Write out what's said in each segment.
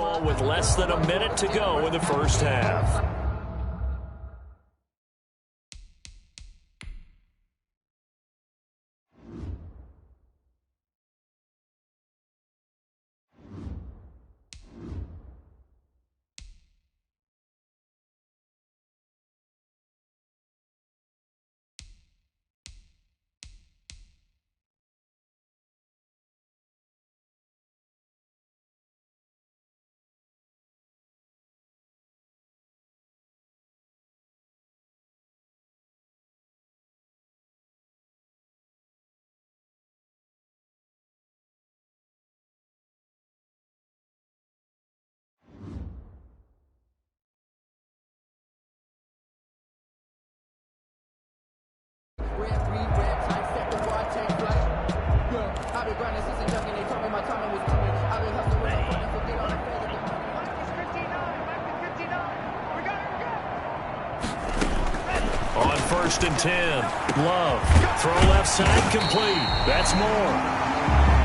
ball with less than a minute to go in the first half. On 1st and 10, Love, throw left side, complete. That's Moore.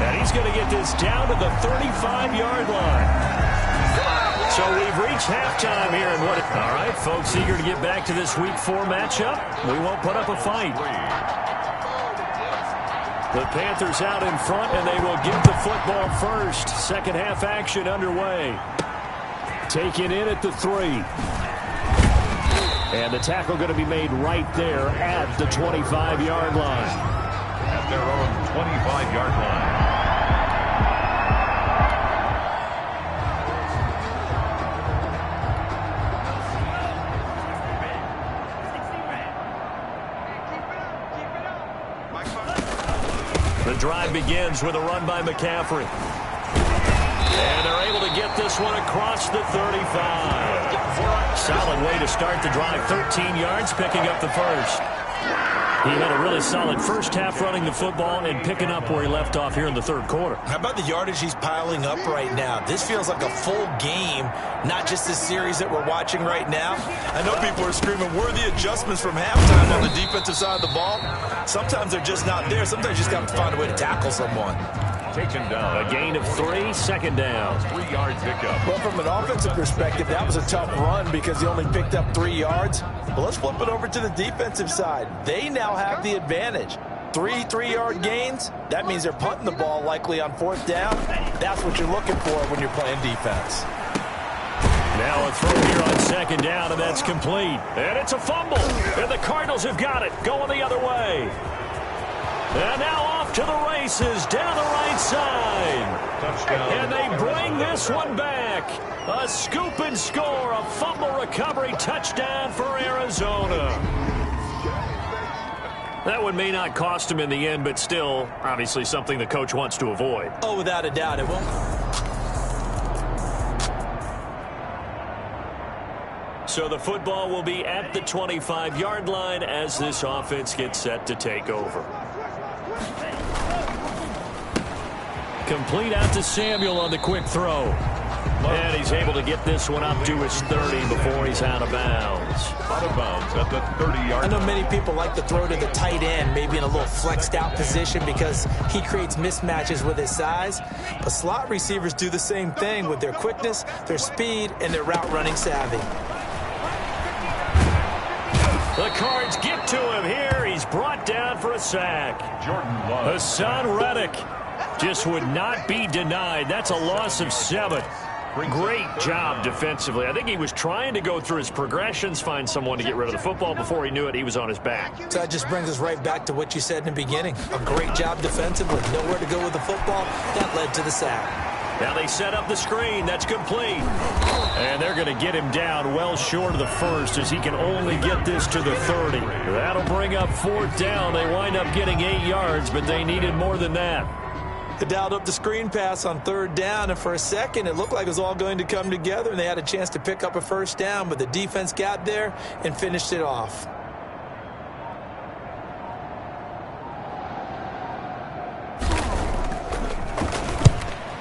And he's going to get this down to the 35-yard line. So we've reached halftime here. All right, folks, eager to get back to this Week 4 matchup. We won't put up a fight. The Panthers out in front, and they will get the football first. Second half action underway. Taken in at the 3. And the tackle going to be made right there at the 25-yard line. At their own 25-yard line. The drive begins with a run by McCaffrey. And they're able to get this one across the 35. Solid way to start the drive. 13 yards, picking up the first. He had a really solid first half running the football and picking up where he left off here in the third quarter. How about the yardage he's piling up right now? This feels like a full game, not just this series that we're watching right now. I know people are screaming, worthy adjustments from halftime on the defensive side of the ball. Sometimes they're just not there. Sometimes you just got to find a way to tackle someone. Taken down. A gain of 3, second down. 3-yard pickup. Well, from an offensive perspective, that was a tough run because he only picked up 3 yards. But let's flip it over to the defensive side. They now have the advantage. 3 3-yard gains. That means they're punting the ball likely on 4th down. That's what you're looking for when you're playing defense. Now a throw here on second down, and that's complete. And it's a fumble. And the Cardinals have got it. Going the other way. And now off to the races down the right side. Touchdown. And they bring this one back. A scoop and score, a fumble recovery touchdown for Arizona. That one may not cost him in the end, but still, obviously something the coach wants to avoid. Oh, without a doubt, it won't. So the football will be at the 25-yard line as this offense gets set to take over. Complete out to Samuel on the quick throw. And he's able to get this one up to his 30 before he's out of bounds. Out of bounds at the 30-yard I know line. many people like to throw to the tight end, maybe in a little flexed out position because he creates mismatches with his size. But slot receivers do the same thing with their quickness, their speed, and their route running savvy. The Cards get to him here. He's brought down for a sack. Jordan Love. Hassan Reddick just would not be denied. That's a loss of 7. Great job defensively. I think he was trying to go through his progressions, find someone to get rid of the football. Before he knew it, he was on his back. So that just brings us right back to what you said in the beginning. A great job defensively. Nowhere to go with the football. That led to the sack. Now they set up the screen. That's complete. And they're going to get him down well short of the first as he can only get this to the 30. That'll bring up 4th down. They wind up getting 8 yards, but they needed more than that. They dialed up the screen pass on 3rd down, and for a second it looked like it was all going to come together, and they had a chance to pick up a 1st down, but the defense got there and finished it off.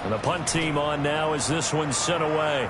And the punt team on now as this one's sent away.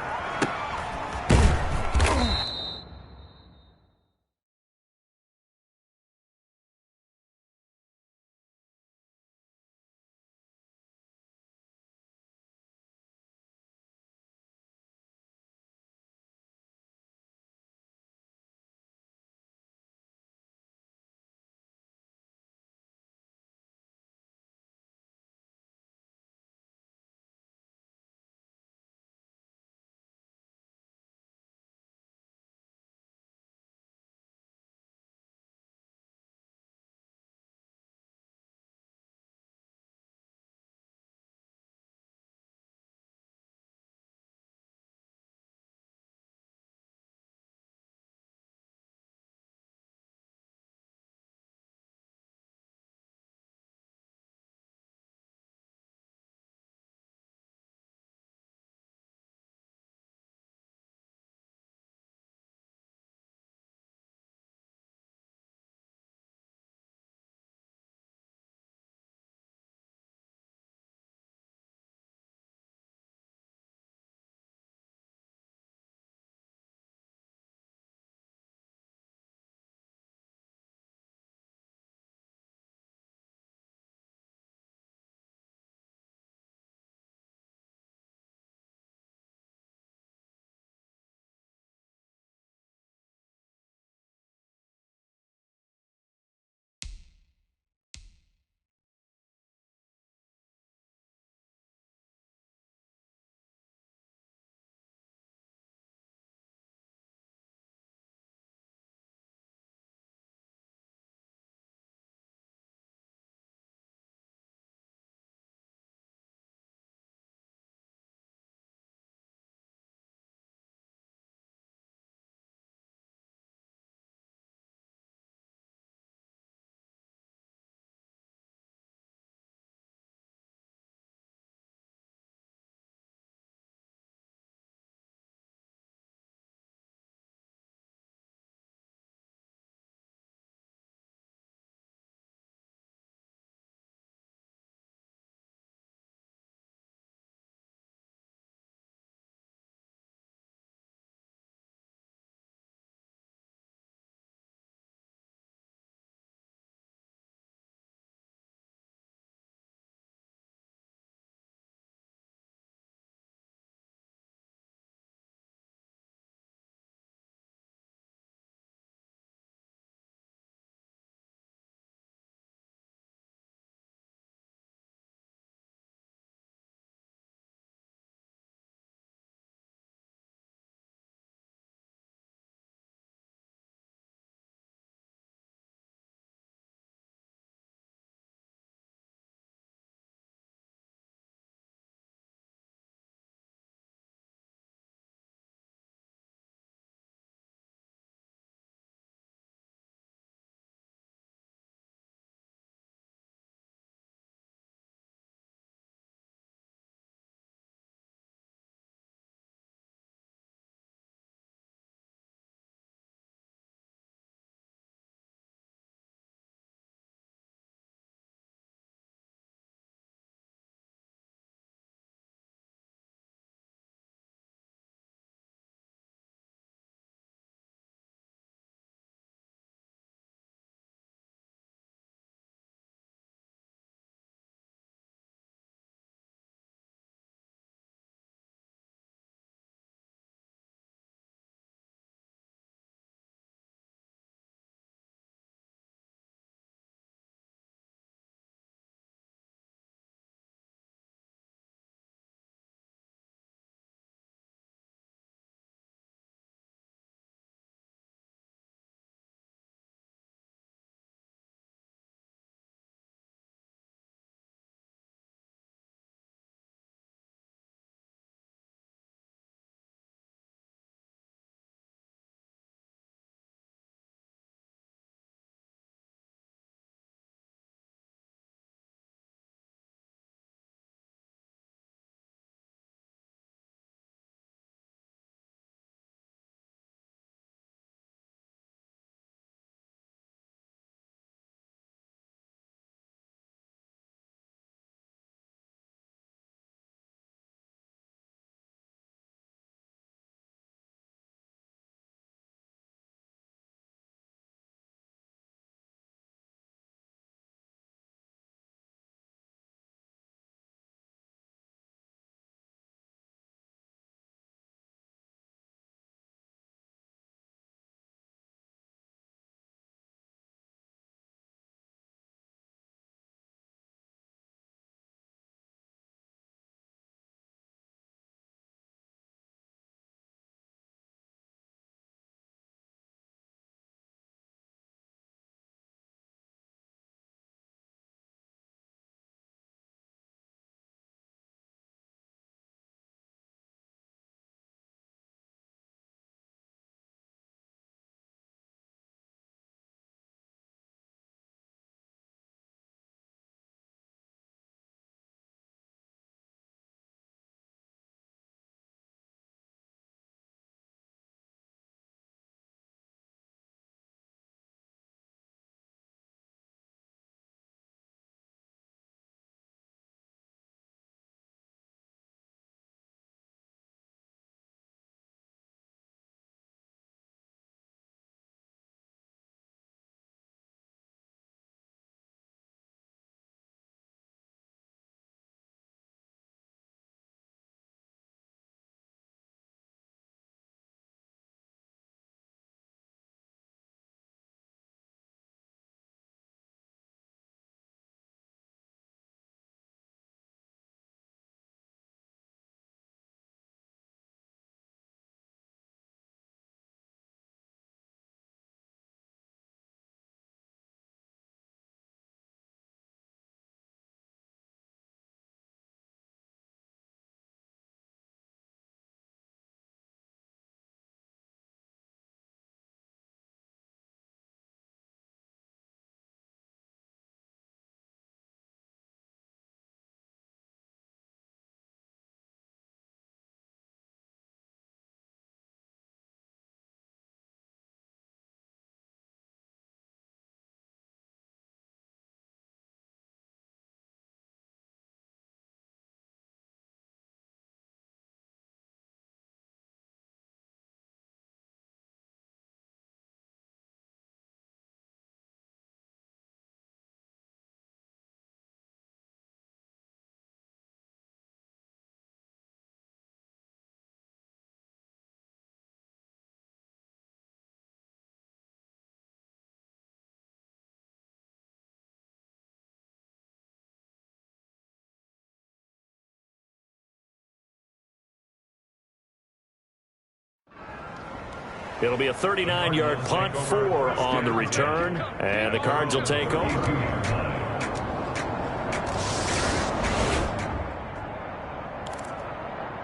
It'll be a 39-yard punt, 4 on the return, and the Cards will take over.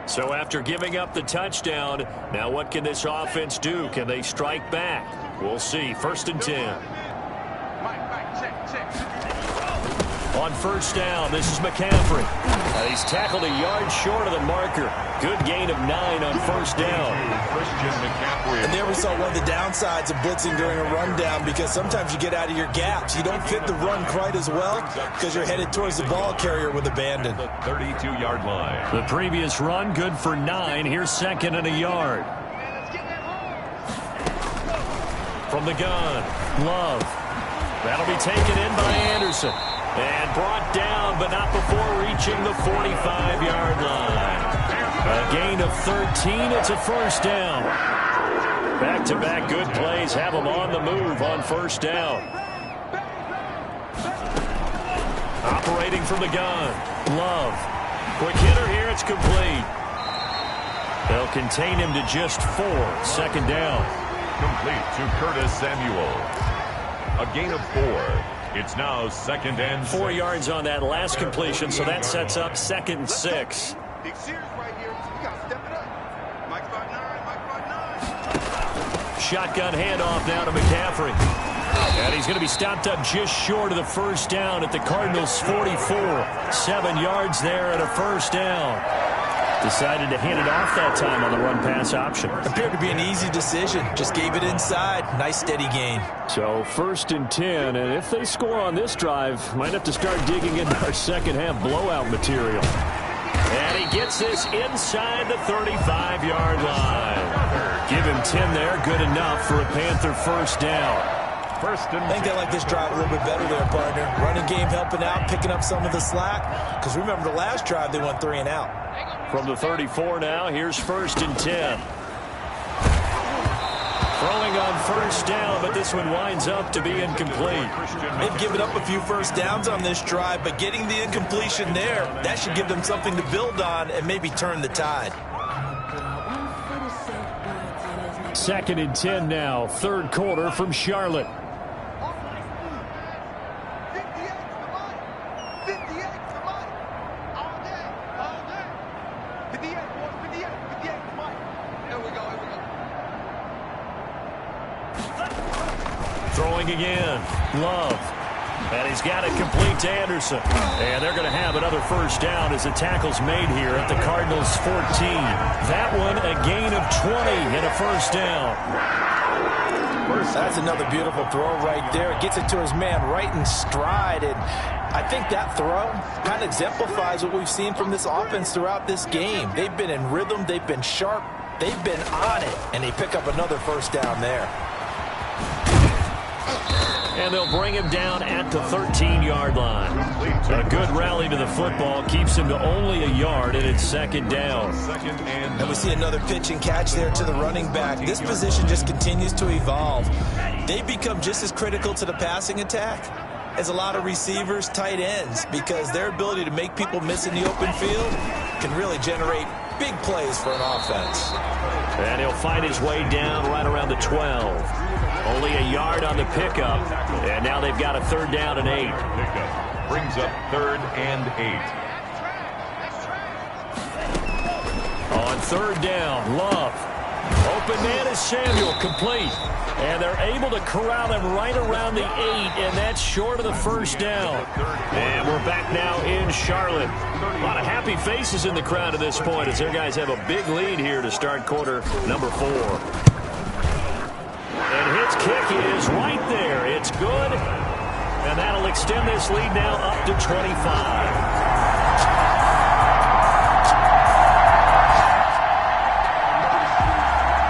So after giving up the touchdown, now what can this offense do? Can they strike back? We'll see. 1st and 10. On 1st down, this is McCaffrey. He's tackled a yard short of the marker. Good gain of 9 on 1st down. And there we saw one of the downsides of blitzing during a rundown, because sometimes you get out of your gaps. You don't fit the run quite as well because you're headed towards the ball carrier with abandon. The 32-yard line. The previous run, good for 9. Here's 2nd and a yard. From the gun, Love. That'll be taken in by Anderson. And brought down, but not before reaching the 45-yard line. A gain of 13. It's a 1st down. Back-to-back good plays have them on the move on 1st down. Operating from the gun, Love. Quick hitter here, it's complete. They'll contain him to just 4. 2nd down. Complete to Curtis Samuel. A gain of 4. It's now 2nd and 6. 4 yards on that last completion, so that sets up 2nd and 6. Big series right here. We got to step it up. Mike's got 9. Shotgun handoff now to McCaffrey. And he's going to be stopped up just short of the 1st down at the Cardinals' 44. 7 yards there at a 1st down. Decided to hand it off that time on the run-pass option. Appeared to be an easy decision. Just gave it inside. Nice steady gain. So 1st and 10, and if they score on this drive, might have to start digging into our second-half blowout material. And he gets this inside the 35-yard line. Give him 10 there, good enough for a Panther 1st down. I think they like this drive a little bit better there, partner. Running game helping out, picking up some of the slack. Because remember the last drive, they went 3 and out. From the 34 now, here's 1st and 10. Throwing on 1st down, but this one winds up to be incomplete. They've given up a few 1st downs on this drive, but getting the incompletion there, that should give them something to build on and maybe turn the tide. 2nd and 10 now, 3rd quarter from Charlotte. Throwing again, Love. And he's got it complete to Anderson. And they're going to have another 1st down as the tackle's made here at the Cardinals' 14. That one a gain of 20 and a 1st down. That's another beautiful throw right there. Gets it to his man right in stride. And I think that throw kind of exemplifies what we've seen from this offense throughout this game. They've been in rhythm. They've been sharp. They've been on it. And they pick up another 1st down there. And they'll bring him down at the 13-yard line. A good rally to the football keeps him to only a yard, and it's 2nd down. And we see another pitch and catch there to the running back. This position just continues to evolve. They become just as critical to the passing attack as a lot of receivers, tight ends, because their ability to make people miss in the open field can really generate big plays for an offense. And he'll find his way down right around the 12. Only a yard on the pickup, and now they've got a 3rd down and 8. Pickup brings up 3rd and 8. On 3rd down, Love. Open man is Samuel, complete. And they're able to corral him right around the 8, and that's short of the 1st down. And we're back now in Charlotte. A lot of happy faces in the crowd at this point as their guys have a big lead here to start quarter number 4. And his kick is right there. It's good. And that'll extend this lead now up to 25.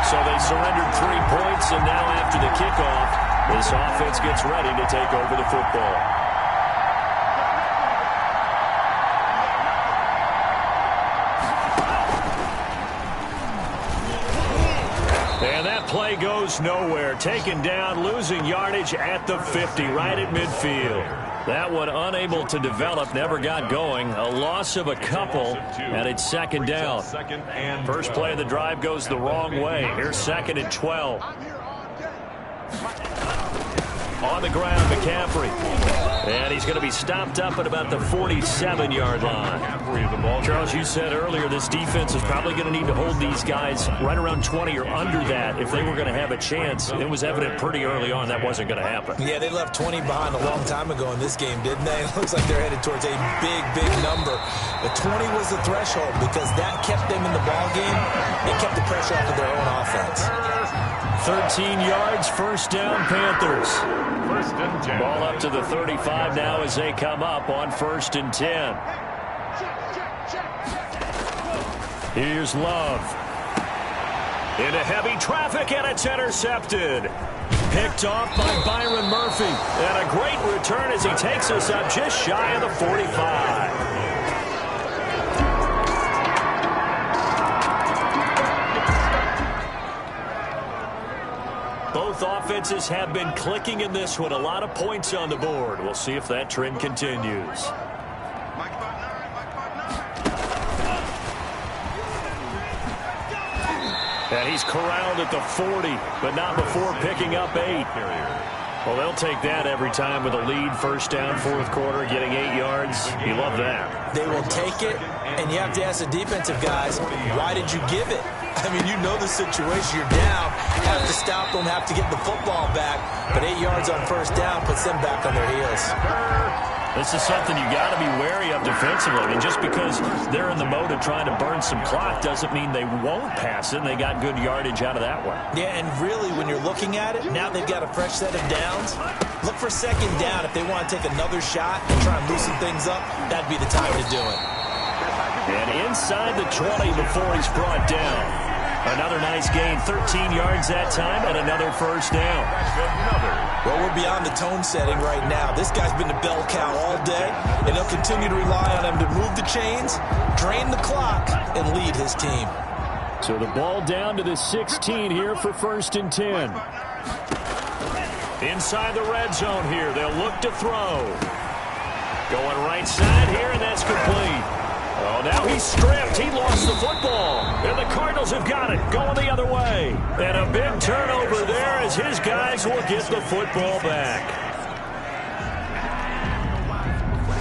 So they surrendered 3 points, and now after the kickoff, this offense gets ready to take over the football. And that play goes nowhere. Taken down, losing yardage at the 50, right at midfield. That one unable to develop, never got going. A loss of a couple, and it's second down. First play of the drive goes the wrong way. Here's second and 12. On the ground, McCaffrey. And he's going to be stopped up at about the 47-yard line. Charles, you said earlier this defense is probably going to need to hold these guys right around 20 or under that if they were going to have a chance. It was evident pretty early on that wasn't going to happen. Yeah, they left 20 behind a long time ago in this game, didn't they? It looks like they're headed towards a big, big number. But 20 was the threshold because that kept them in the ball game. It kept the pressure off of their own offense. 13 yards, first down, Panthers. First and 10. Ball up to the 35 now as they come up on first and 10. Here's Love. Into heavy traffic, and it's intercepted. Picked off by Byron Murphy. And a great return as he takes us up just shy of the 45. Both offenses have been clicking in this one. A lot of points on the board. We'll see if that trend continues. And he's corralled at the 40, but not before picking up 8. Well, they'll take that every time with a lead. First down, fourth quarter, getting 8 yards. You love that. They will take it, and you have to ask the defensive guys, why did you give it? I mean, you know the situation. You're down, have to stop them, have to get the football back. But 8 yards on first down puts them back on their heels. This is something you got to be wary of defensively. I mean, just because they're in the mode of trying to burn some clock doesn't mean they won't pass it. And they got good yardage out of that one. Yeah, and really, when you're looking at it, now they've got a fresh set of downs. Look for second down. If they want to take another shot and try and loosen things up, that'd be the time to do it. And inside the 20 before he's brought down. Another nice gain, 13 yards that time, and another first down. Well, we're beyond the tone setting right now. This guy's been the bell cow all day, and he'll continue to rely on him to move the chains, drain the clock, and lead his team. So the ball down to the 16 here for first and 10. Inside the red zone here, they'll look to throw. Going right side here, and that's complete. Oh, now he's stripped. He lost the football. And the Cardinals have got it. Going the other way. And a big turnover there as his guys will get the football back.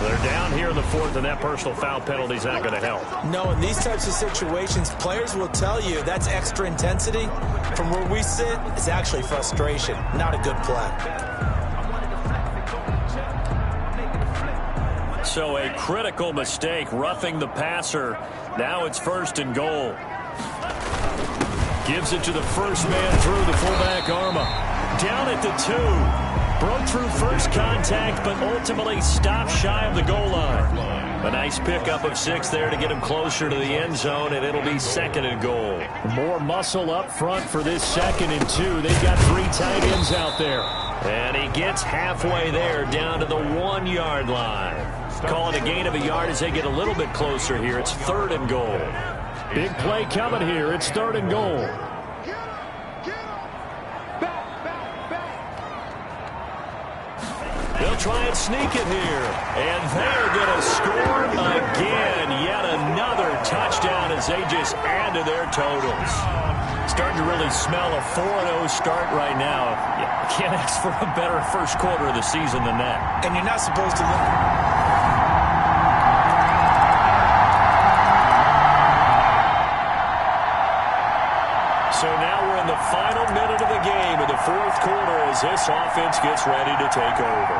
They're down here in the fourth, and that personal foul penalty is not going to help. No, in these types of situations, players will tell you that's extra intensity. From where we sit, it's actually frustration. Not a good play. So a critical mistake, roughing the passer. Now it's first and goal. Gives it to the first man through, the fullback Arma. Down at the 2. Broke through first contact, but ultimately stopped shy of the goal line. A nice pickup of 6 there to get him closer to the end zone, and it'll be second and goal. More muscle up front for this second and 2. They've got 3 tight ends out there. And he gets halfway there, down to the 1-yard line. Call it a gain of a yard as they get a little bit closer here. It's third and goal. Big play coming here. It's third and goal. They'll try and sneak it here. And they're going to score again. Yet another touchdown as they just add to their totals. Starting to really smell a 4-0 start right now. You can't ask for a better first quarter of the season than that. And you're not supposed to look. So now we're in the final minute of the game in the fourth quarter as this offense gets ready to take over.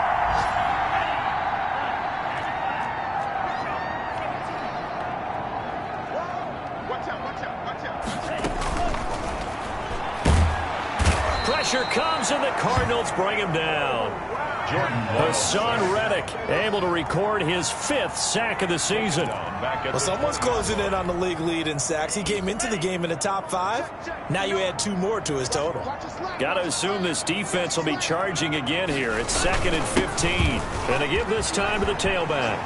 Pressure comes and the Cardinals bring him down. Hassan Reddick able to record his 5th sack of the season. Well, someone's closing in on the league lead in sacks. He came into the game in the top 5. Now you add 2 more to his total. Got to assume this defense will be charging again here. It's second and 15. And they give this time to the tailback.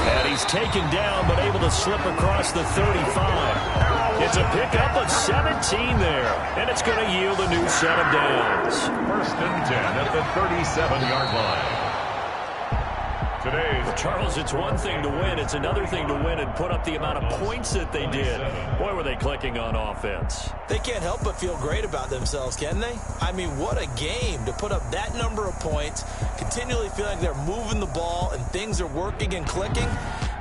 And he's taken down but able to slip across the 35. It's a pickup of 17 there, and it's going to yield a new set of downs. First and 10 at the 37-yard line. today's... Charles, it's one thing to win. It's another thing to win and put up the amount of points that they did. Boy, were they clicking on offense. They can't help but feel great about themselves, can they? I mean, what a game to put up that number of points, continually feel like they're moving the ball and things are working and clicking.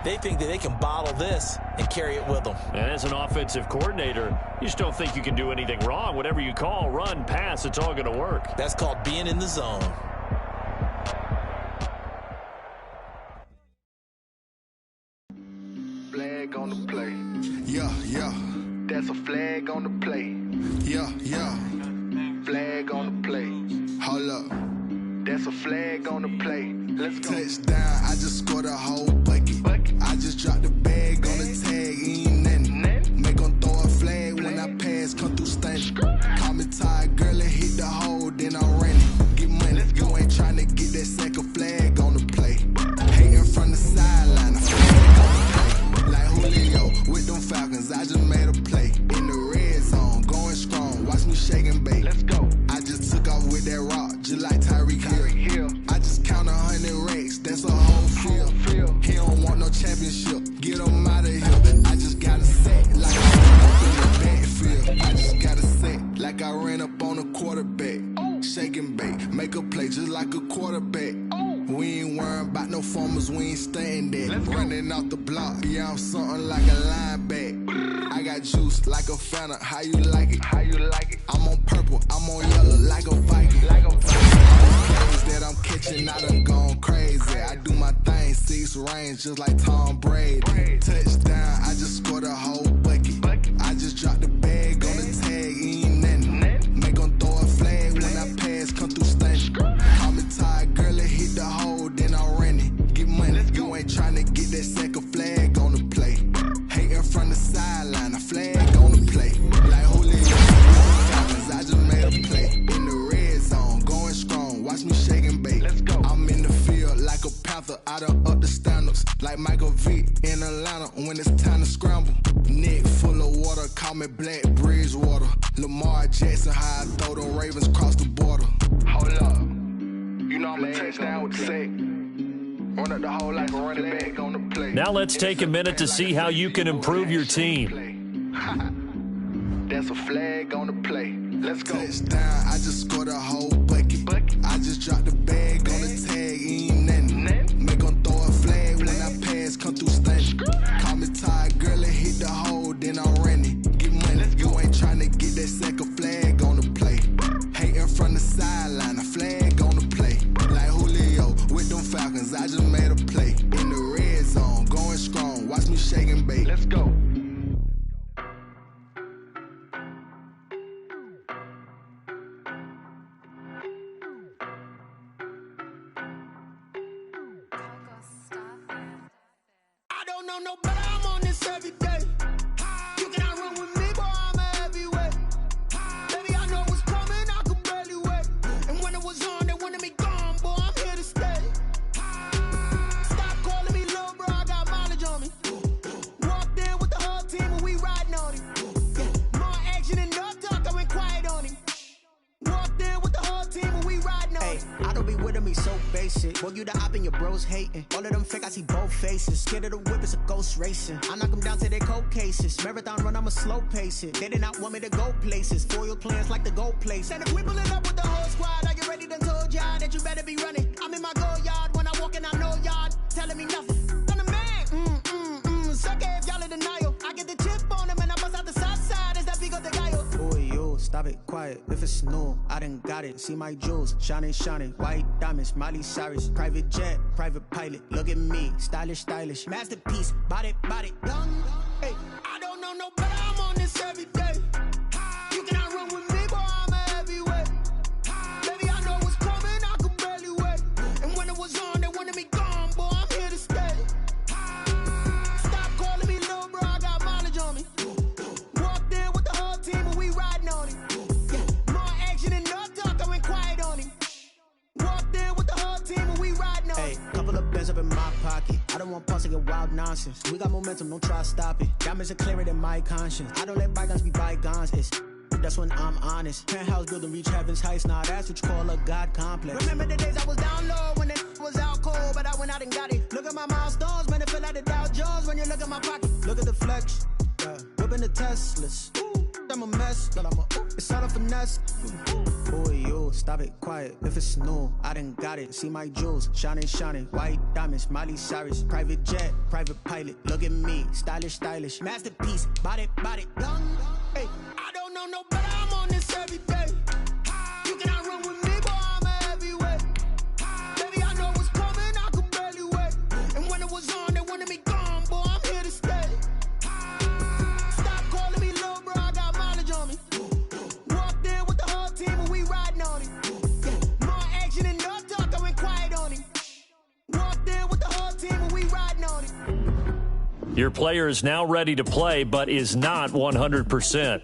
They think that they can bottle this and carry it with them. And as an offensive coordinator, you just don't think you can do anything wrong. Whatever you call, run, pass, it's all going to work. That's called being in the zone. Flag on the play. Yeah, yeah. That's a flag on the play. Yeah, yeah. Flag on the play. Hold up. That's a flag on the play. Let's go. Touchdown, I just scored a whole bucket. I just dropped the bag on the tag, ain't nothing. Make 'em throw a flag when I pass, come through stunning. Call me tired, girl, and hit the hole, then I'm running. Get money, you ain't trying to get that second flag on the play. Hating from the sideline, a flag on the play. Like Julio with them Falcons, I just made a play. In the red zone, going strong, watch me shake and bake. Let's go. I just took off with that rock, just like Tyreek Hill. I just count 100 racks, that's a whole field. He don't want no championship, get him out of here. I just got a set like I ran up in the backfield. I just got a set like I ran up on a quarterback. Shake and bake, make a play just like a quarterback. We ain't worrying about no formers, we ain't staying there. Running off the block, yeah, I'm something like a linebacker. I got juice like a Fanta, how you like it? How you like it? I'm on purple, I'm on yellow like a Viking. Like a Plays that I'm catching, I done gone crazy. I do my thing, 6 range, just like Tom Brady. Touchdown, I just scored a whole bucket. I just dropped the bag on the tag, ain't nothing. Make 'em throw a flag when I pass, come through stunning. Call me tired, girl, and hit the hole, then I'm running. Get money, you ain't trying to get that second flag on the play. Hating from the sideline, a flag on the play. Like Julio, Falcons, I just made a play. In the red zone, going strong, watch me shake and bake. Let's go. I'm in the field like a panther, I done up the standards. Like Michael Vick in Atlanta when it's time to scramble. Neck full of water, call me Black Bridgewater. Lamar Jackson, how I throw them Ravens across the border. Hold up. You know I'm a touchdown with the sack. Run up the hole like a running back on the play. Now let's take a minute to see how you can improve your team. That's a flag on the play. Let's go. Touchdown, I just scored a whole bucket. I just dropped the bag on the tag, ain't nothing. Make 'em throw a flag when I pass, come through stunning. Call me tired, girl, and hit the hole, then I'm running. Get money, you ain't trying to get that second flag on the play. Hating from the sideline, a flag on the play. Like Julio with them Falcons, I just made a play. In the red zone, going strong, watch me shake and bake. Let's go. I don't know no better, I'm on this every day. You cannot run with me, boy, I'm a heavyweight. Baby, I know what's coming, I could barely wait. And when it was on, they wanted me gone, boy, I'm here to stay. Stop calling me little bro, I got mileage on me. Walked in with the whole team and we riding on him. More action and no talk, I went quiet on him. Walked in with the whole team and we riding on him. I don't be with me so basic. Boy, you the op and your bros hating. All of them fake, I see both faces. Scared of the whip, it's a ghost racing. I knock them down to their cold cases. Marathon run, I'ma slow pace it. They did not want me to go places. Foil plans like the gold place. And if we pulling up with the whole squad, I already done told y'all that you better be running. I'm in my go yard when I walk in, I know y'all telling me nothing. I'm the man, suck it if y'all in denial. I get the chip on them and I bust out the south side. Is that big of the guy? Boy, you, stop it, quiet. If it's new, I done got it. See my jewels, shining, white diamonds, Miley Cyrus. Private jet, private pilot. Look at me, stylish, masterpiece. Body, young. Hey, I don't know no better, I'm on this every day. You cannot run with me, boy, I'm a heavyweight. Baby, I know what's coming, I could barely wait. And when it was on, they wanted me gone, boy, I'm here to stay. Stop calling me little bro, I got mileage on me. Walked in with the whole team and we riding on him. More action and no talk, I went quiet on him. Walked in with the whole team and we riding on him. Couple of bands up in my pocket. I don't want pulse to get wild nonsense. We got momentum, don't try to stop it. Diamonds are clearer than my conscience. I don't let bygones be bygones. It's that's when I'm honest. Penthouse building reach heaven's heights. Now that's what you call a God complex. Remember the days I was down low when they was out cold, but I went out and got it. Look at my milestones, man, it feel like the Dow Jones when you look at my pocket. Look at the flex, yeah. Whipping the Teslas. I'm a mess, but it's all a finesse. Boy, you stop it quiet. If it's new, I done got it. See my jewels, shining, shining. White diamonds, Miley Cyrus. Private jet, private pilot. Look at me, stylish, stylish. Masterpiece, body, young. Hey, I don't know no better. I'm on this every day. You cannot run with me, boy. I'm a heavyweight. Baby, I know what's coming. I could barely wait. And when it was on, they wanted me gone, boy. I'm here to stay. Stop calling me little bro. I got mileage on me. Walked in with the whole team and we riding on it. More action and no talk. I went quiet on it. Walked in with the whole team and we riding on it. Your player is now ready to play, but is not 100%.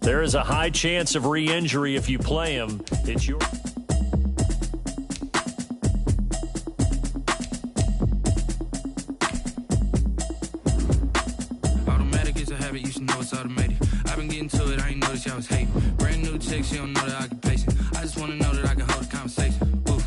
There is a high chance of re-injury if you play him. It's your... Automatic is a habit, you should know it's automated. I've been getting to it, I ain't noticed y'all was hating. Brand new chick, she don't know the occupation. I just wanna know that I can hold a conversation. Oof,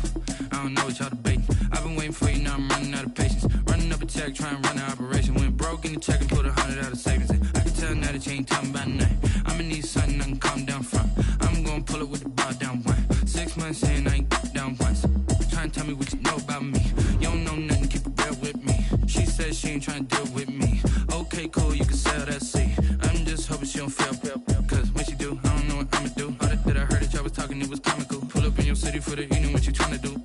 I don't know what y'all debating. I've been waiting for you, now I'm running out of patience. Running up a check, trying to run an operation. Went broke in the check and put 100 out of savings in. I can tell now that you ain't talking about nothing. I'ma need something I can calm down from. I'm gonna pull it with the bar down one. 6 months in, I ain't down once. Trying to tell me what you know about me. You don't know nothing, keep it real with me. She says she ain't trying to deal with me. Okay, cool, you can sell that seat. I'm just hoping she don't feel. Cause when she do, I don't know what I'ma do. All that I heard that y'all was talking, it was comical. Pull up in your city for the evening, what you trying to do?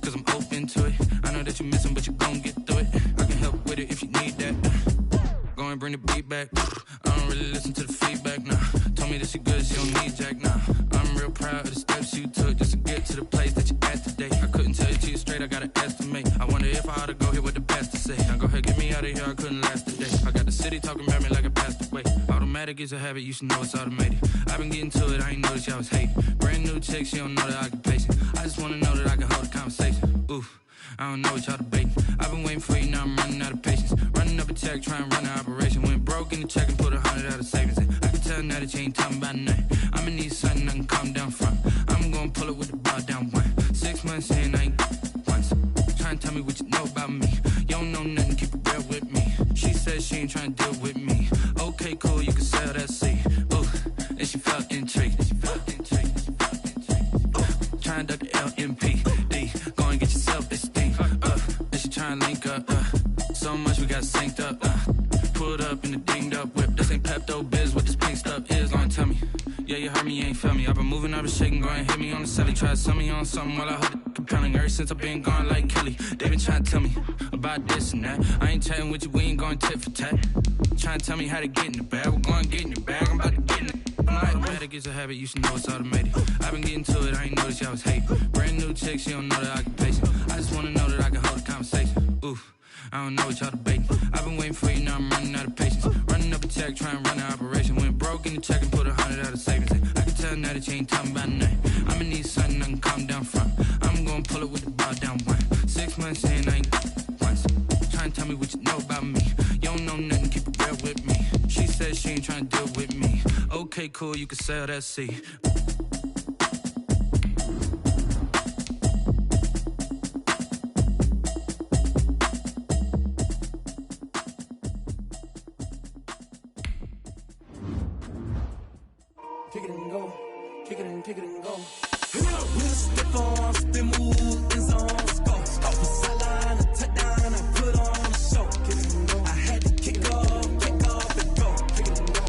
Cause I'm open to it. I know that you're missing, but you gon' get through it. I can help with it if you need that. Go and bring the beat back. I don't really listen to the feedback, nah. Told me that she good, she don't need jack, nah. I'm real proud of the steps you took just to get to the place that you at today. I couldn't tell you to you straight, I gotta estimate. I wonder if I ought to go here with the best to say. Now go ahead, get me out of here, I couldn't last a day. I got the city talking about me like I passed away. Automatic is a habit, you should know it's automated. I've been getting to it, I ain't noticed y'all was hating. Brand new chick, she don't know the occupation. I just wanna know that I can hold a conversation. Oof, I don't know what y'all debating. I've been waiting for you, now I'm running out of patience. Running up a check, trying to run an operation. Went broke in the check and put 100 out of savings in. I can tell now that you ain't talking about nothing. I'ma need something I can calm down from. I'm gonna pull it with the bar down one. 6 months in, I ain't once. Trying to tell me what you know about me. You don't know nothing, keep it real with me. She says she ain't trying to deal with me. Okay, cool, you can sell that seat. Ooh, and she felt intrigued. Trying to duck the LMPD. Go and get yourself this thing. And she trying to link up. So much we got synced up. Pulled up in the dinged up whip. This ain't Pepto Biz, what this pink stuff is. Long tell me. Yeah, you heard me, you ain't felt me. I've been moving, I've been shaking, go and hit me on the celly. Try to sell me on something while I heard it compelling. Ever since I've been gone like Kelly, they been trying to tell me about this and that. I ain't chatting with you, we ain't going tit for tat. Trying to tell me how to get in the bag. We're going to get in your bag, I'm about to get in it. Automatic is a habit, you should know it's automated. I've been getting to it, I ain't noticed y'all was hating. Brand new chick, she don't know the occupation. I just wanna know that I can hold a conversation. Oof, I don't know what y'all debating. I've been waiting for you, now I'm running out of patience. Running up a check, trying to run an operation. Went broke in the check and put 100 out of savings in. I can tell now that you ain't talking about nothing. I'ma need something I can calm down from. I'm gonna pull it with the bar down one. 6 months in, I ain't once. Trying to tell me what you know about me. You don't know nothing, keep it real with me. She says she ain't trying to deal with me. Okay, cool, you can sell that seat. Kick it and go, kick it and go. We'll step on, spin move, in zone, score. Off the sideline, a touchdown, I put on a show. I had to kick off and go.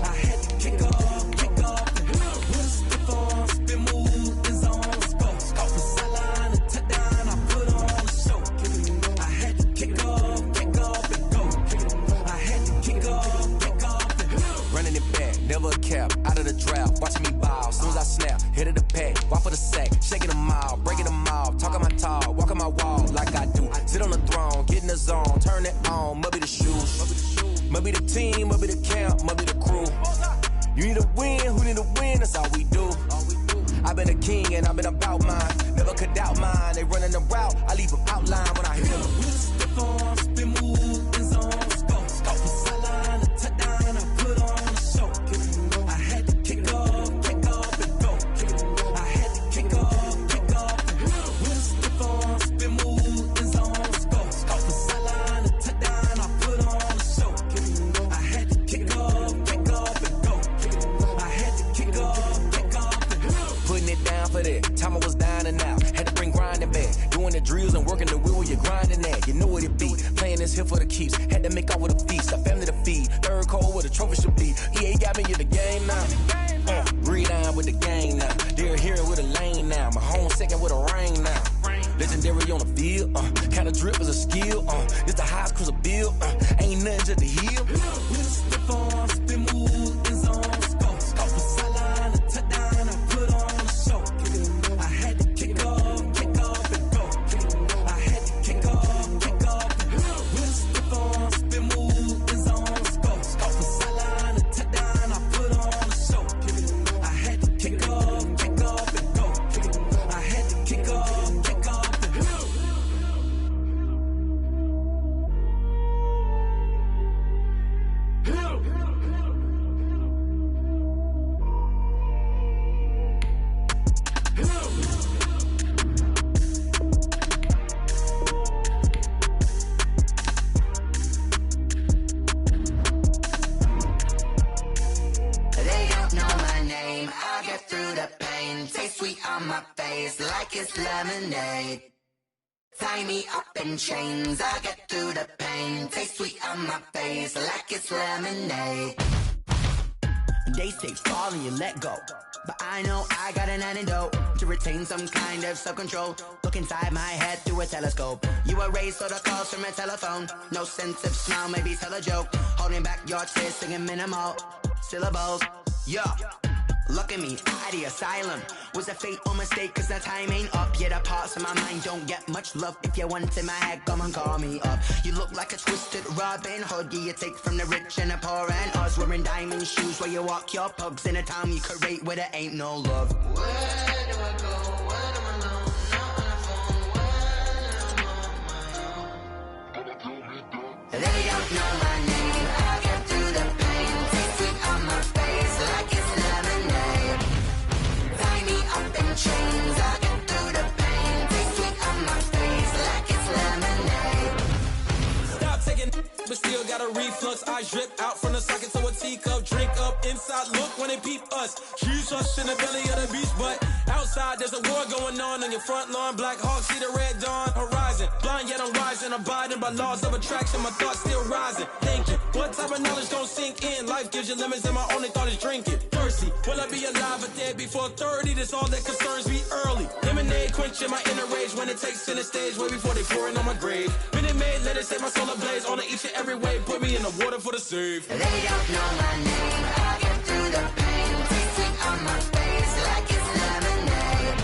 I had to kick off and go. We'll step on, spin move, in zone, score. Off the sideline, a touchdown, I put on a show. I had to kick off and go. I had to kick off and go. Running it back, never a cap, out of the draft, watching me ball, soon as I snap, hit of the pack, walk for the sack, shaking them out, breaking them off, talking my talk, walking my wall like I do, sit on the throne, get in the zone, turn it on, must be the shoes, must be the team, must be the camp, must be the crew, you need a win, who need a win, that's all we do, I've been a king and I've been about mine, never could doubt mine, they running the route, I leave them outline when I hit them. We'll step on, spin move, in zone, score. Off the sideline, a touchdown, I put on a show. I had to kick off and go. I had to kick off and go. We'll step on, the drills and working the wheel where you're grinding at. You know what it be. Playing this here for the keeps. Had to make out with a feast. A family to feed. Third cold where the trophy should be. EA got me in the game now. Breathe down with the gang now. They're here with a lane now. My home second with a ring now. Legendary on the field. Kinda drip is a skill. It's the highest cruiser bill. Ain't nothing just to heal. With a stiff on, spin move, in zone, scope. Scope for sideline, a touchdown, I put on a show. I had to kick off and go. I had to kick off and go. With a stiff on, spin move, in zone, scope. Scope for sideline, a touchdown, I put on a show. I had to kick off and go. I had to kick off and go. They don't know my name. I get through the pain. Taste sweet on my face like it's lemonade. Tie me up in chains. I get through the pain. Taste sweet on my face like it's lemonade. They say fall and you let go, but I know I got an antidote to retain some kind of self-control. Look inside my head through a telescope. You were raised for the calls from a telephone. No sense of smile, maybe tell a joke. Holding back your tears, singing minimal syllables. Yeah, look at me, out the asylum. Was a fate or mistake, cause the time ain't up. Yet the parts of my mind don't get much love. If you want in my head, come and call me up. You look like a twisted Robin Hood. Yeah, you take from the rich and the poor and us. Wearing diamond shoes where you walk your pugs in a town you create where there ain't no love. Where do I go? When am I alone? Not on the phone. When I'm on my own. They don't know my name. I get through the pain. Taste sweet on my face like it's lemonade. Tie me up in chains. I get through the pain. Taste sweet on my face like it's lemonade. Stop taking, but still got a reflux. I drip out from the socket to a teacup. Drink up inside, look when they peep us. Choose us in the belly of the beast, but outside there's a war going on your front lawn. Black Hawk, see the red dawn horizon. Blind yet I'm rising, abiding by laws of attraction. My thoughts still rising, thinking what type of knowledge gon' sink in? Life gives you lemons and my only thought is drinking. Thirsty, will I be alive or dead before 30? That's all that concerns me early. Lemonade quenching my inner rage when it takes center stage way before they pouring on my grave. Minute Maid, let it set my soul ablaze on each and every way. Put me in the water for the save. They don't know my name. I get through the pain. Taste sweet on my face like it's lemonade.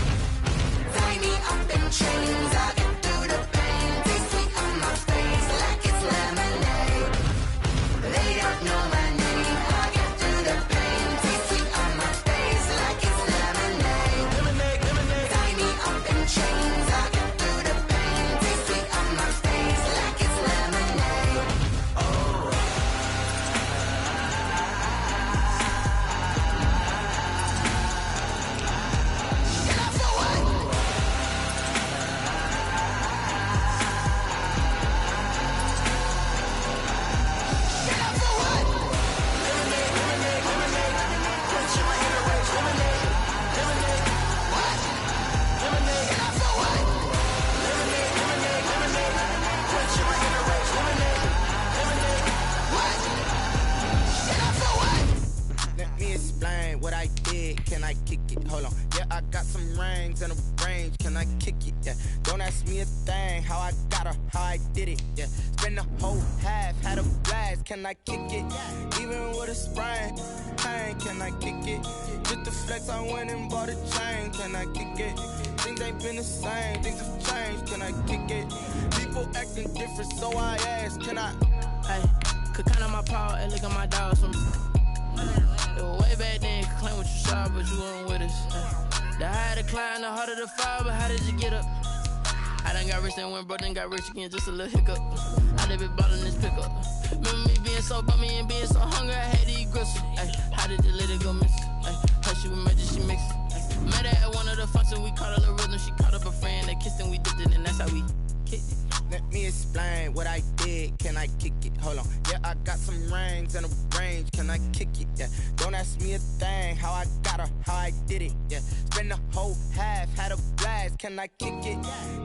Tie me up in chains. I get through the pain. Taste sweet on my face like it's lemonade. They don't know my name. I get through the pain. Taste sweet on my face like it's lemonade. Tie me up in chains. I get through the pain. Taste sweet on my face like it's lemonade. Let me explain what I did. Can I kick it? Hold on. Yeah, I got some rings and a range. Can I kick it? Yeah. Don't ask me a thing. How I got her, how I did it. Yeah. Spend the whole half, had a blast. Can I kick it? Even with a sprain. Pain, can I kick it? Just the flex, I went and bought a chain. Can I kick it? Things ain't been the same. Things have changed. Can I kick it? People acting different, so I ask. Can I? Hey, could count on my power and look at my dogs. Way back then, you could claim what you saw, but you weren't with us. The higher the climb, the harder the fall, but how did you get up? I done got rich, then went broke, then got rich again, just a little hiccup. I done been ballin' this pickup. Remember me being so bummy and being so hungry, I had to eat gristle. Ay, how did you let it go miss? Ay, how she was magic, she mixed. Met her at one of the functions, we caught a little rhythm, she caught up a friend, they kissed and we dipped it, and that's how we kicked it. Let me explain what I did. Can I kick it? Hold on. Yeah, I got some rings and a range. Can I kick it? Yeah. Don't ask me a thing. How I got her, how I I did it, yeah. Spend the whole half, had a blast, can I kick it?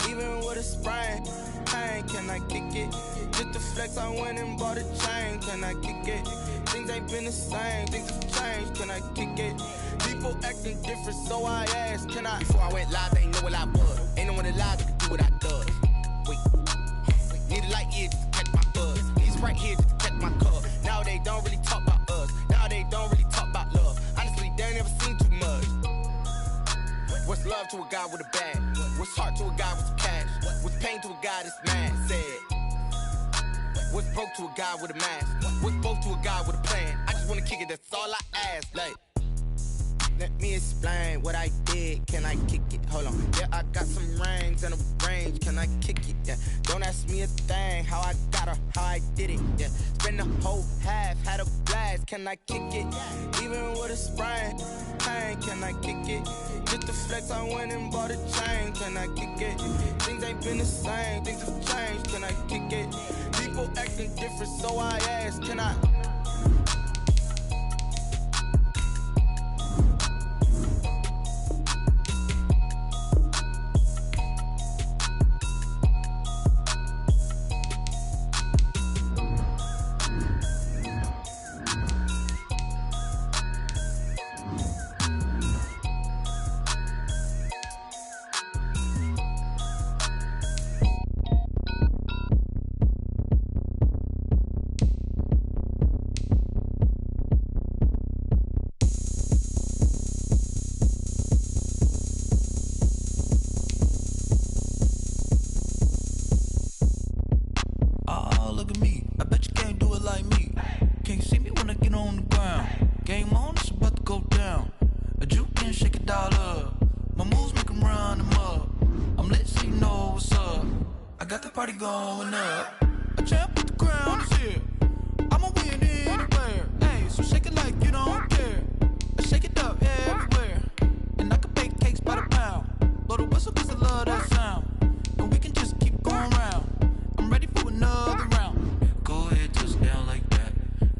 Even with a sprain, pain, can I kick it? Just to flex, I went and bought a chain, can I kick it? Things ain't been the same, things have changed, can I kick it? People acting different, so I asked, can I? Before I went live, they ain't know what I was. Ain't no one alive that could do what I does. Wait, need a light year just to catch my buzz. Need right here just to catch my cup. Now they don't really talk about us. Now they don't really talk about love. Honestly, they ain't never seen too much. What's love to a guy with a bag? What's heart to a guy with some cash? What's pain to a guy that's mad? Said. What's broke to a guy with a mask? What's both to a guy with a plan? I just wanna kick it, that's all I ask. Like, let me explain what I did. Can I kick it? Hold on. Yeah, I got some rings and a range. Can I kick it? Yeah. Don't ask me a thing. How I got her, how I did it. Yeah. Spend the whole half, had a blast. Can I kick it? Even with a sprain, pain. Can I kick it? Just to flex, I went and bought a chain. Can I kick it? Things ain't been the same. Things have changed. Can I kick it? People acting different, so I asked, can I? Going up, a champ with the crown is here. I'ma win anywhere. Hey, so shake it like you don't care. Shake it up everywhere. And I can bake cakes by the pound. Blow the whistle 'cause I love that sound. And we can just keep going round. I'm ready for another round. Go ahead, touch down like that.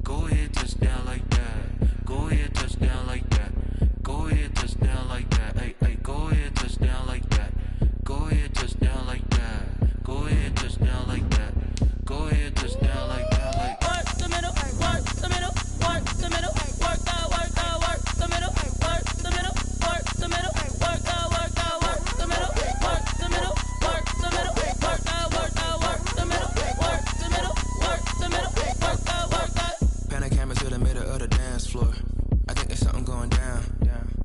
Go ahead, touch down like that. Go ahead, touch down like that. Go ahead, touch down like that. Hey, hey, go ahead, touch down like that. Go ahead, touch down like that. Go ahead, touch down like that. Go ahead, touch down like that. Like work the middle, work the middle, work the middle, work the middle, work the middle, work the middle, work the middle, work the middle, work the middle, work the middle, work the middle, work the middle, work the. Pan a camera to the middle of the dance floor. I think there's something going down.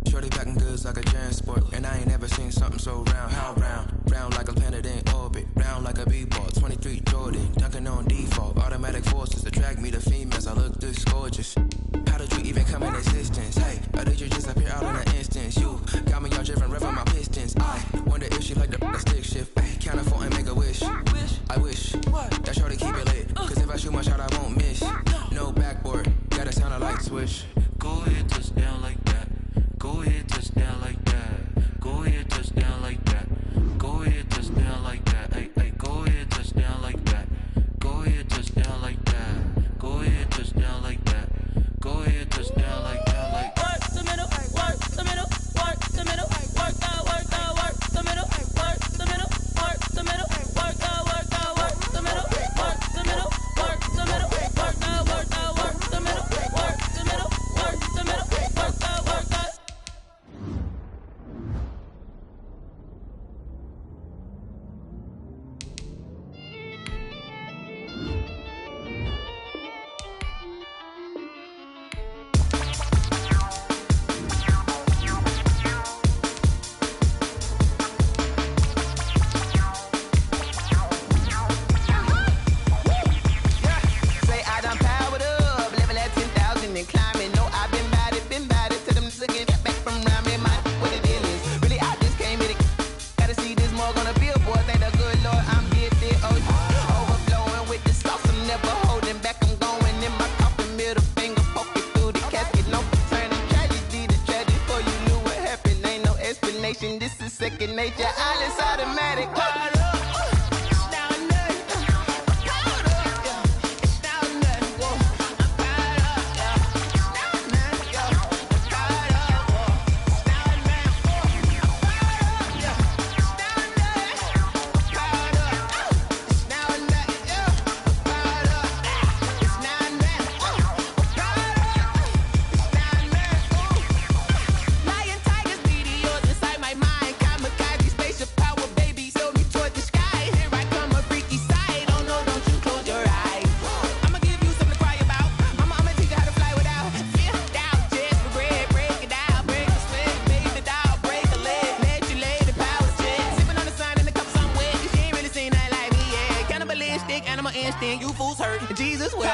Shorty packing goods like a transport, and I ain't never seen something so round. How round? Round like a planet in orbit, round like a b-ball. 23 Jordan, dunking on default. Automatic forces attract me to females. I look this gorgeous. How did you even come in existence? Hey, or did you just appear out in an instance? You got me all driven, revving my pistons. I wonder if she like the stick shift. Hey, count a four and make a wish. I wish that shorty keep it lit, 'cause if I shoot my shot, I won't miss. No backboard, gotta sound a light switch. go ahead, touch down like that. Go ahead, touch down like that. Go ahead, touch down like that. Go ahead, touch down like that. Hey, hey, go ahead, touch down like that. Go ahead, touch down like that. Go ahead, touch down like that. Go ahead, touch down like that. Like work the middle, work the middle, work the middle, work the middle, work the middle, work the middle, work the middle, work the middle, work the middle, work the middle, work the middle, work the middle, work the middle, work the middle, work the middle, work the. This is second nature, all is automatic. Jesus, well.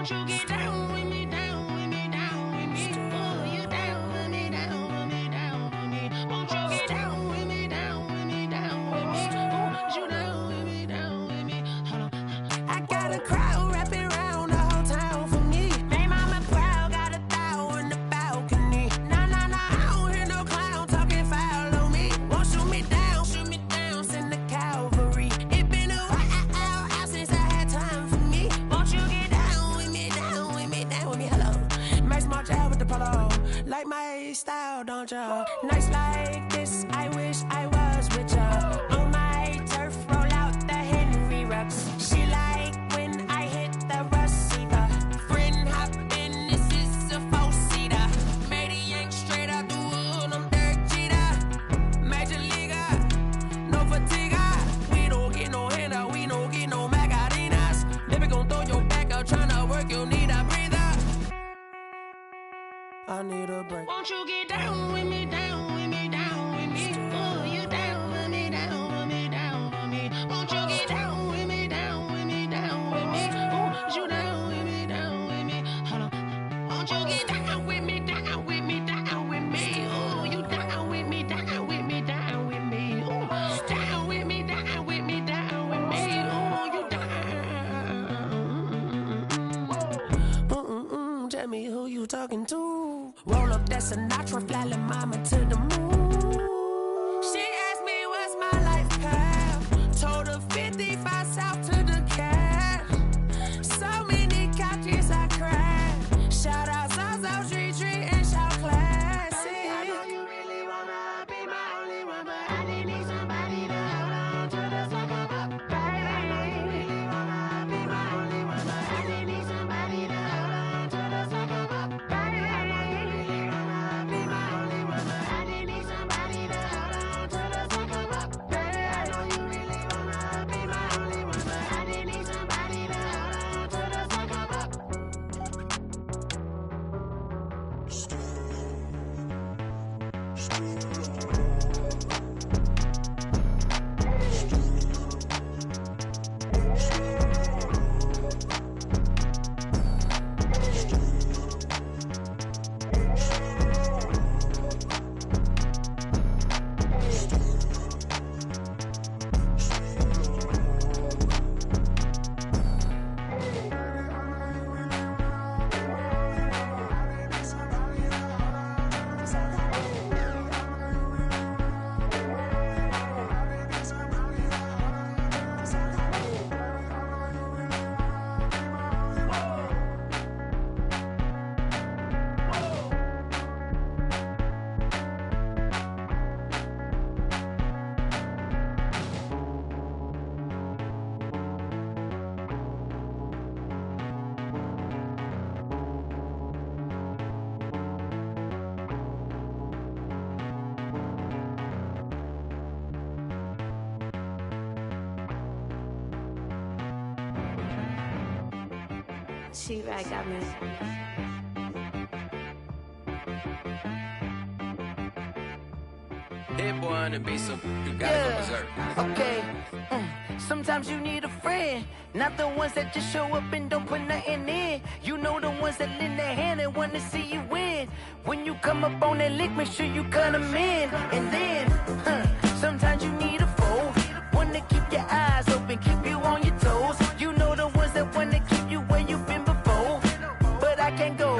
Won't you get down with me, down with me, down with me? Oh, you down with me, down with me, down with me. Won't you get down with me, down with me, down with me? Oh, you down with me, down with me? Hold on. I got a crowd wrapping around the whole town for me. They mama proud, got a thou in the balcony. Nah, nah, nah, I don't hear no clown talking foul on me. Won't shoot me down, send the cavalry. It been a while since I had time for me. Won't you get down with me, down with me, down with me? Hello. Max March out with the polo. Like my style, don't ya? Nights like this, I wish I was with ya. On my turf, roll out the Henry Rux. She like when I hit the receiver. Friend hop in, this is a four-seater. Made a yank straight out the wood, I'm Derek Jeter. Major leaguer, no fatigue. We don't get no handout, we don't get no Macarinas. Never gon' throw your back out, tryna work, you need a breather. I need a break. Won't you get down with me, down with me, down with me? Oh, you down with me, down with me, down with me? Won't you get down with me, down with me, down with me? Oh, you down with me, down with me? Hold on. Won't you get down with me, down with me, down with me? Oh, you down with me, down with me, down with me? Oh, down with me, down with me, down with me? Oh, you down. Tell me who you talking to. Roll up that that's Sinatra, flying mama to the moon. She asked me what's my life path. Told her 55 south to the cat. So many couches I cried. Shout out South Street and shout classic. I know you really wanna be my only one, but I didn't need somebody to hold on to the second up, baby. I know you really wanna be my only one, but I didn't need somebody to hold on to the second up, baby. I know you really wanna be my only one, but I didn't need somebody to hold on to the second up, baby. I know you really wanna be my only one, but I didn't need somebody to hold on to the second up. She-Rag got me. Hit boy on the beat, so you gotta go berserk. Okay. Sometimes you need a friend, not the ones that just show up and don't put nothing in. You know the ones that lend their hand and want to see you win. When you come up on that lick, make sure you cut them in. And then, sometimes you need a foe, one to keep your eyes open, keep you on your toes. You know the ones that want to keep you where you've been before. But I can't go,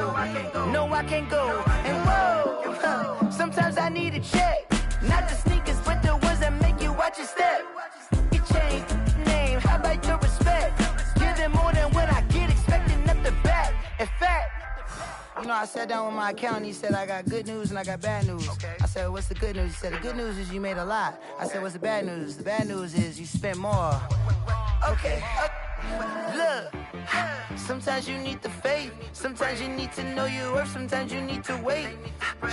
no I can't go. And whoa, sometimes I need a check. Not the sneakers, but the ones that make you watch your step. Your chain, name, how about your respect? Give them more than what I get, expecting up the back. In fact, you know, I sat down with my accountant, he said, I got good news and I got bad news. I said, what's the good news? He said, the good news is you made a lot. I said, what's the bad news? The bad news is you spent more. Okay, look, sometimes you need the faith, sometimes you need to know your worth, sometimes you need to wait.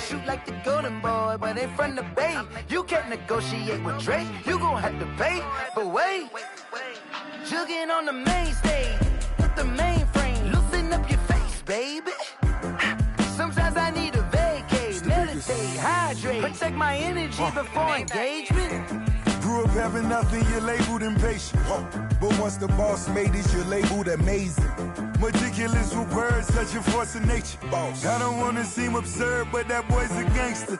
Shoot like the golden boy, but in front of the bay. You can't negotiate with Drake, you gon' have to pay. But wait, jugging on the main stage, with the mainframe, loosen up your face, baby. Sometimes I need a vacate, meditate, hydrate, protect my energy before engagement. Grew up having nothing, you're labeled impatient. But once the boss made it, you're labeled amazing. Meticulous with words, such a force of nature. I don't wanna seem absurd, but that boy's a gangster.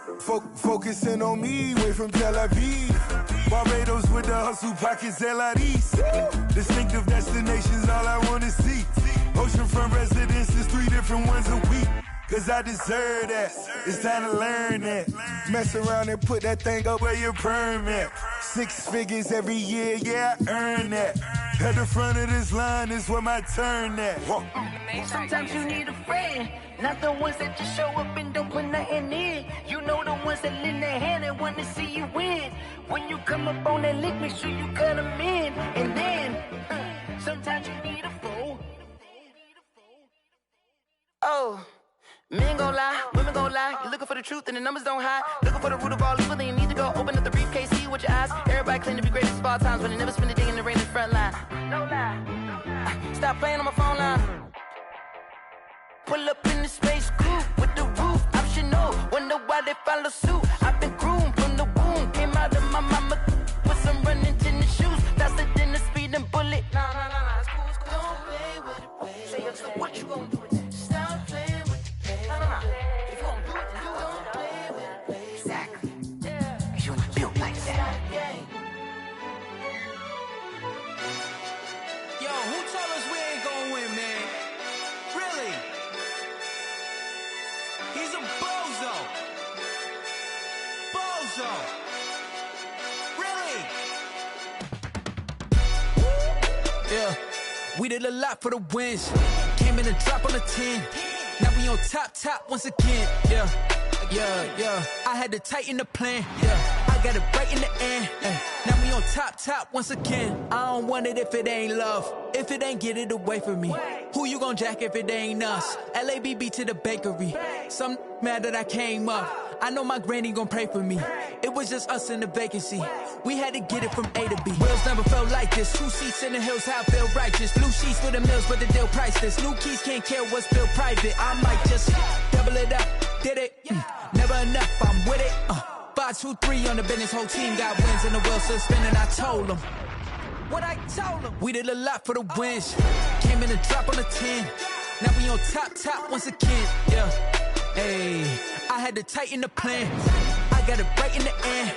Focusing on me, way from Tel Aviv. Barbados with the hustle pockets, LIDs. Distinctive destinations, all I wanna see. Oceanfront residences, 3 different ones a week. Cause I deserve that, it's time to learn that. Mess around and put that thing up where your perm at. 6 figures every year, yeah, I earn that. At the front of this line is where my turn at. Sometimes you need a friend, not the ones that just show up and don't put nothing in. You know the ones that lend their hand and want to see you win. When you come up on that lick, make sure you cut them in. And then, sometimes you need a foe. Oh. Men gon' lie, women gon' lie. You're looking for the truth and the numbers don't hide. Looking for the root of all evil, then you need to go open up the briefcase, see with your eyes. Everybody claim to be greatest of all times, but they never spend a day in the rain in the front line. No lie. Stop playing on my phone line. Pull up in the space coupe with the roof optional. Wonder why they follow suit. I've been groomed from the womb. Came out of my mama with some running tennis shoes. Faster than the speeding bullet. Nah, it's cool, it's cool. Don't play with it, baby. Say so what you gon' do with it? Stop playing with it. If you gon' do it, then you don't play with it, baby. Exactly. Yeah. You ain't built like that. Yo, who told us we ain't gonna win, man? Really? He's a bozo. yeah. We did a lot for the wins. Came in and dropped on the 10. Now we on top once again, yeah. I had to tighten the plan, yeah. I got it right in the end, now we on top once again. I don't want it if it ain't love. If it ain't, get it away from me. Who you gon' jack if it ain't us? LABB to the bakery. Some mad that I came up. I know my granny gon' pray for me. It was just us in the vacancy. We had to get it from A to B. Wheels never felt like this. 2 seats in the hills, how I feel righteous. Blue sheets for the mills, but the deal priceless. New keys can't care what's built private. I might just double it up. Did it? Never enough, I'm with it. 5, 2, 3 on the business. Whole team got wins and the wheels still spinning. I told them what I told them. We did a lot for the wins. Came in and dropped on the 10. Now we on top once again, yeah. Hey, I had to tighten the plan. I got it right in the end.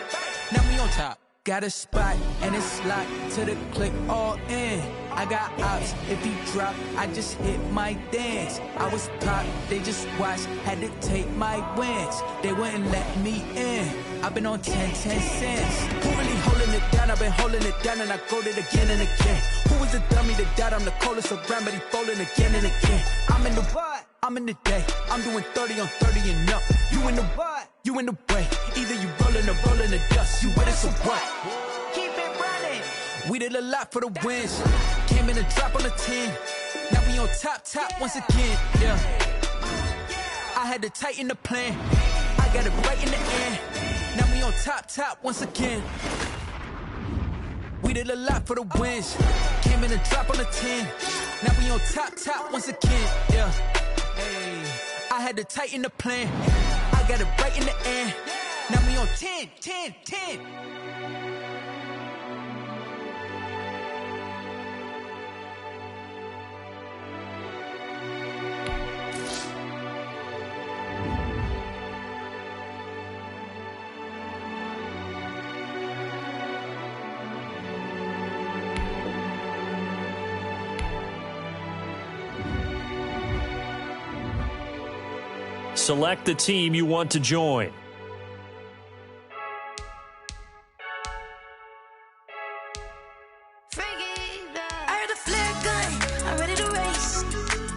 Now we on top. Got a spot and it's locked to the click all in. I got ops, if he drop, I just hit my dance. I was pop, they just watched, had to take my wins. They wouldn't let me in. I've been on 10 cents. Who really holding it down? I've been holding it down and I go it again and again. Who was the dummy that died? I'm the coldest around, but he folding again and again. I'm in the what? I'm in the day. I'm doing 30 on 30 and up. You in the what? You in the way. Either you rolling or rolling the dust. You with us or what? Keep it running. We did a lot for the wins. Came in and dropped on the 10. Now we on top once again, yeah. I had to tighten the plan. I got it right in the end. Now we on top once again. We did a lot for the wins. Came in and dropped on the 10. Now we on top once again, yeah. Hey, I had to tighten the plan. I got it right in the end. Now we on 10. Select the team you want to join. I heard a flare gun, I'm ready to race.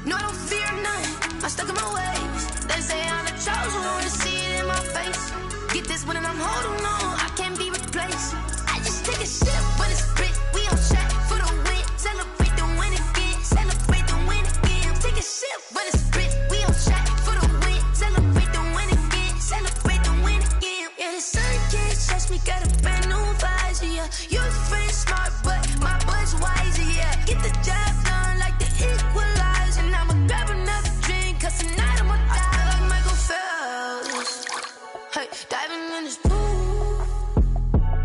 No, I don't fear none, I'm stuck in my ways. They say I'm the chosen one, to see it in my face. Get this one and I'm holding on, I can't be replaced. I just take a sip when it's split, we on track for the win. Celebrate the win again, celebrate the win again. Take a sip when it's split, we on track for the win. Celebrate the win again, celebrate the win again. Yeah, the sun can't touch me, got a brand new visor, yeah. You're friend smart, but my boy's wiser, yeah. Get the job done like the equalizer. Now I'ma grab another drink, cause tonight I'ma die like Michael Phelps. Hey, diving in this pool,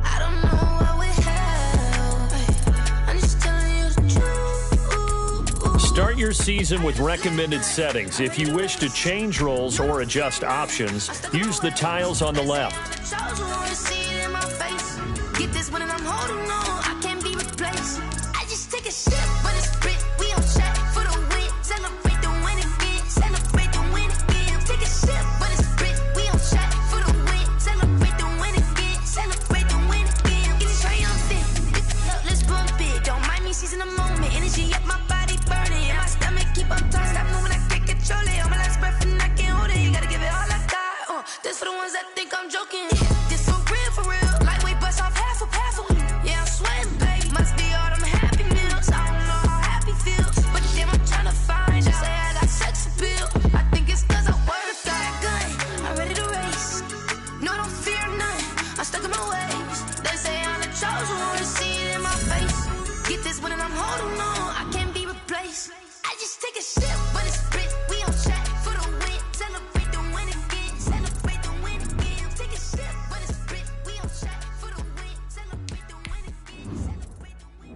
I don't know what we have. Hey, I'm just telling you the truth. Start your season with recommended settings. If you wish to change roles or adjust options, use the tiles on the left. Chosen one, to see it in my face. Get this one and I'm holding on, I can't be replaced. I just take a sip when it's split, we on track for the win. Celebrate the win again, celebrate the win again. Take a sip when it's split, we on track for the win. Celebrate the win again, celebrate the win again. Get it triumphant, let's bump it. Don't mind me seizing the moment, energy up my body burning. And my stomach keep on turning, stop moving, I can't control it. On my last breath and I can't hold it, you gotta give it all I got. This for the ones that think I'm joking. This for real. Lightweight bust off half a. Yeah, I'm sweating, baby. Must be all them happy meals. I don't know how happy feels, but damn, I'm trying to find out. Say I got sex appeal. I think it's cause I work a fat gun. I'm ready to race. No, I don't fear none. I'm stuck in my ways. They say I'm the chosen one, to see it in my face. Get this one and I'm holding on, I can't be replaced. I just take a sip when it's split. We on track for the win. Celebrate the win again. Celebrate the win again. Take a sip when it's split. We on track for the win. Celebrate the win again. Celebrate the win.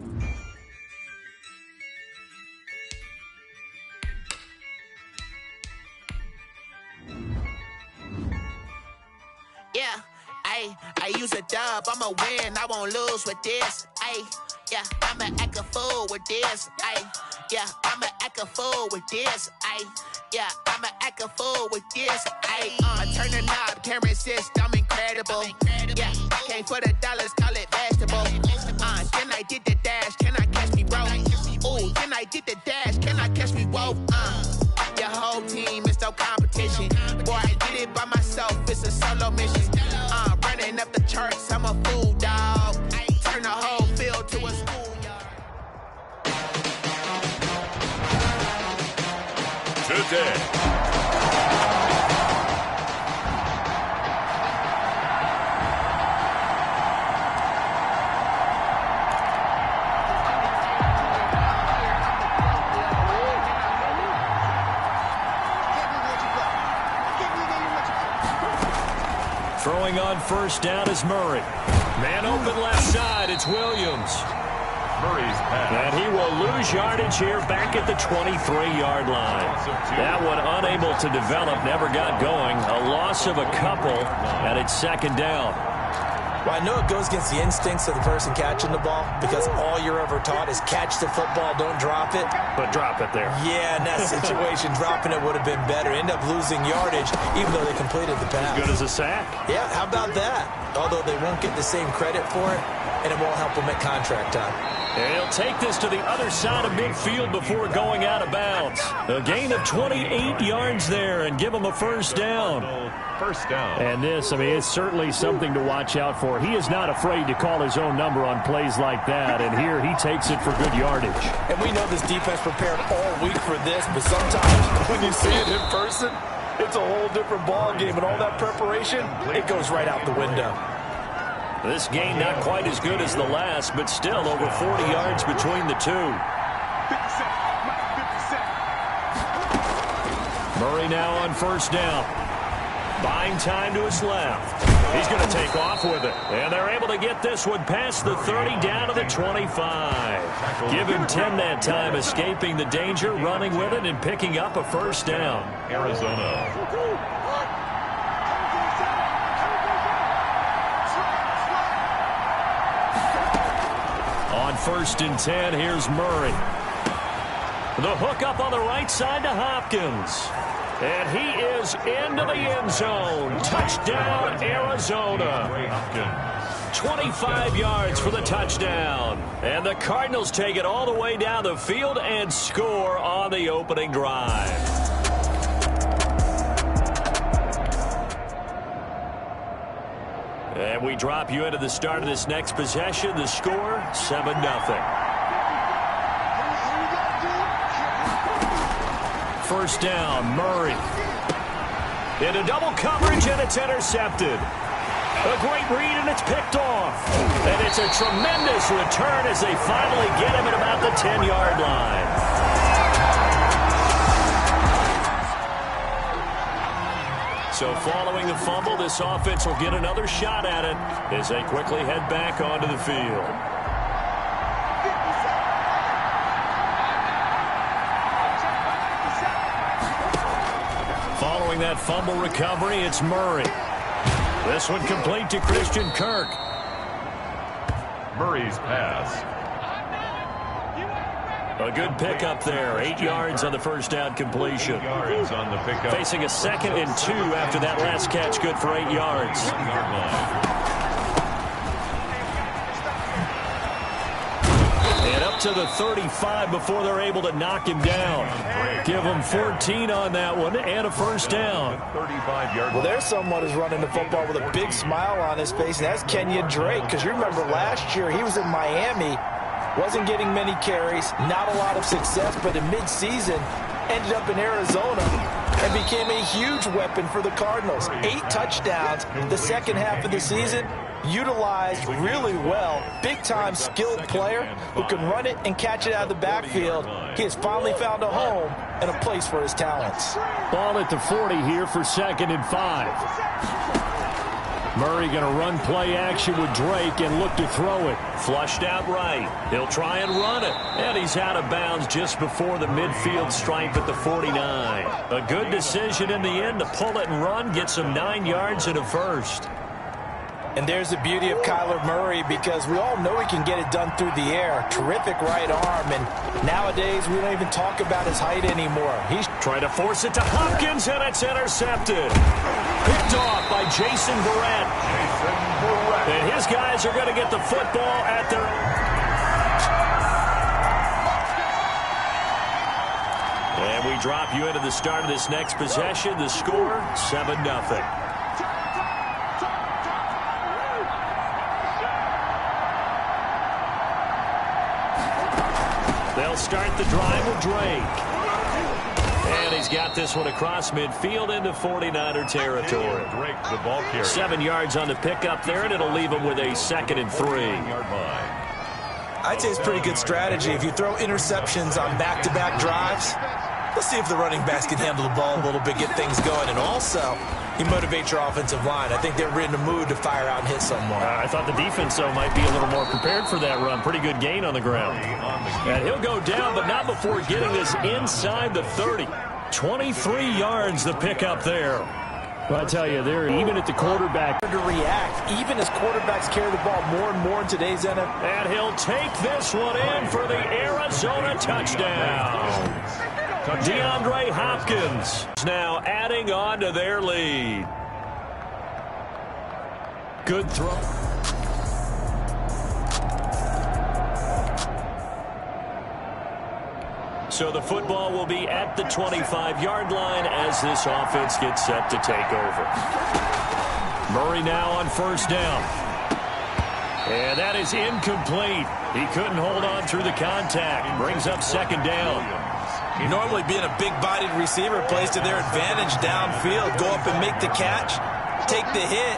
Yeah, I use a dub, I'ma win, I won't lose with this. Yeah, I'ma act a fool with this. Yeah, I'ma act a fool with this. Yeah, I'ma act a fool with this. I turn the knob, camera assist, I'm incredible. Yeah, came for the dollars, call it vegetable. Then I did the dash, can I catch me, bro? instead. Throwing on first down is Murray. Man open left side, it's Williams. Murray's pass. And he will lose yardage here back at the 23-yard line. That one unable to develop, never got going. A loss of a couple, and it's second down. Well, I know it goes against the instincts of the person catching the ball because all you're ever taught is catch the football, don't drop it. But drop it there. Yeah, in that situation, dropping it would have been better. End up losing yardage even though they completed the pass. As good as a sack. Yeah, how about that? Although they won't get the same credit for it, and it won't help them at contract time. And he'll take this to the other side of midfield before going out of bounds. A gain of 28 yards there and give him a first down. First down. And this, I mean, it's certainly something to watch out for. He is not afraid to call his own number on plays like that, and here he takes it for good yardage. And we know this defense prepared all week for this, but sometimes when you see it in person, it's a whole different ball game, and all that preparation, it goes right out the window. This game not quite as good as the last, but still over 40 yards between the two. Murray now on first down. Buying time to his left. He's going to take off with it. And they're able to get this one past the 30 down to the 25. Give him 10 that time, escaping the danger, running with it, and picking up a first down. Arizona. On first and 10, here's Murray. The hook up on the right side to Hopkins. And he is into the end zone. Touchdown, Arizona. 25 yards for the touchdown. And the Cardinals take it all the way down the field and score on the opening drive. And we drop you into the start of this next possession. The score, 7-0. First down, Murray. Into double coverage, and it's intercepted. A great read, and it's picked off. And it's a tremendous return as they finally get him at about the 10-yard line. So following the fumble, this offense will get another shot at it as they quickly head back onto the field. Following that fumble recovery, it's Murray. This one complete to Christian Kirk. Murray's pass. A good pickup there. 8 yards on the first down completion. 8 yards on the pickup. Facing a 2nd and 2 after that last catch, good for 8 yards. 1-yard line. And up to the 35 before they're able to knock him down. Give him 14 on that one and a first down. 35-yard. Well, there's someone who's running the football with a big smile on his face, and that's Kenyon Drake. Because you remember last year he was in Miami, wasn't getting many carries, not a lot of success, but in midseason ended up in Arizona and became a huge weapon for the Cardinals. 8 touchdowns the second half of the season. Utilized really well. Big-time skilled player who can run it and catch it out of the backfield. He has finally found a home and a place for his talents. Ball at the 40 here for 2nd and 5. Murray going to run play action with Drake and look to throw it. Flushed out right. He'll try and run it. And he's out of bounds just before the midfield stripe at the 49. A good decision in the end to pull it and run. Gets him 9 yards and a first. And there's the beauty of Kyler Murray because we all know he can get it done through the air. Terrific right arm, and nowadays we don't even talk about his height anymore. He's trying to force it to Hopkins, and it's intercepted. Picked off by Jason Verrett. And his guys are going to get the football at their... And we drop you into the start of this next possession. The score, 7-0. They'll start the drive with Drake. And he's got this one across midfield into 49er territory. Drake, the ball carrier. 7 yards on the pickup there, and it'll leave him with a 2nd and 3. I'd say it's pretty good strategy. If you throw interceptions on back-to-back drives, let's see if the running backs can handle the ball a little bit, get things going, and also you motivate your offensive line. I think they're in the mood to fire out and hit someone. I thought the defense, though, might be a little more prepared for that run. Pretty good gain on the ground. And he'll go down, but not before getting this inside the 30. 23 yards the pickup there. Well, I tell you, they're even at the quarterback to react, even as quarterbacks carry the ball more and more in today's NFL. And he'll take this one in for the Arizona touchdown. DeAndre Hopkins now adding on to their lead. Good throw. So the football will be at the 25-yard line as this offense gets set to take over. Murray now on first down. And that is incomplete. He couldn't hold on through the contact. Brings up 2nd down. Normally being a big-bodied receiver plays to their advantage downfield. Go up and make the catch, take the hit,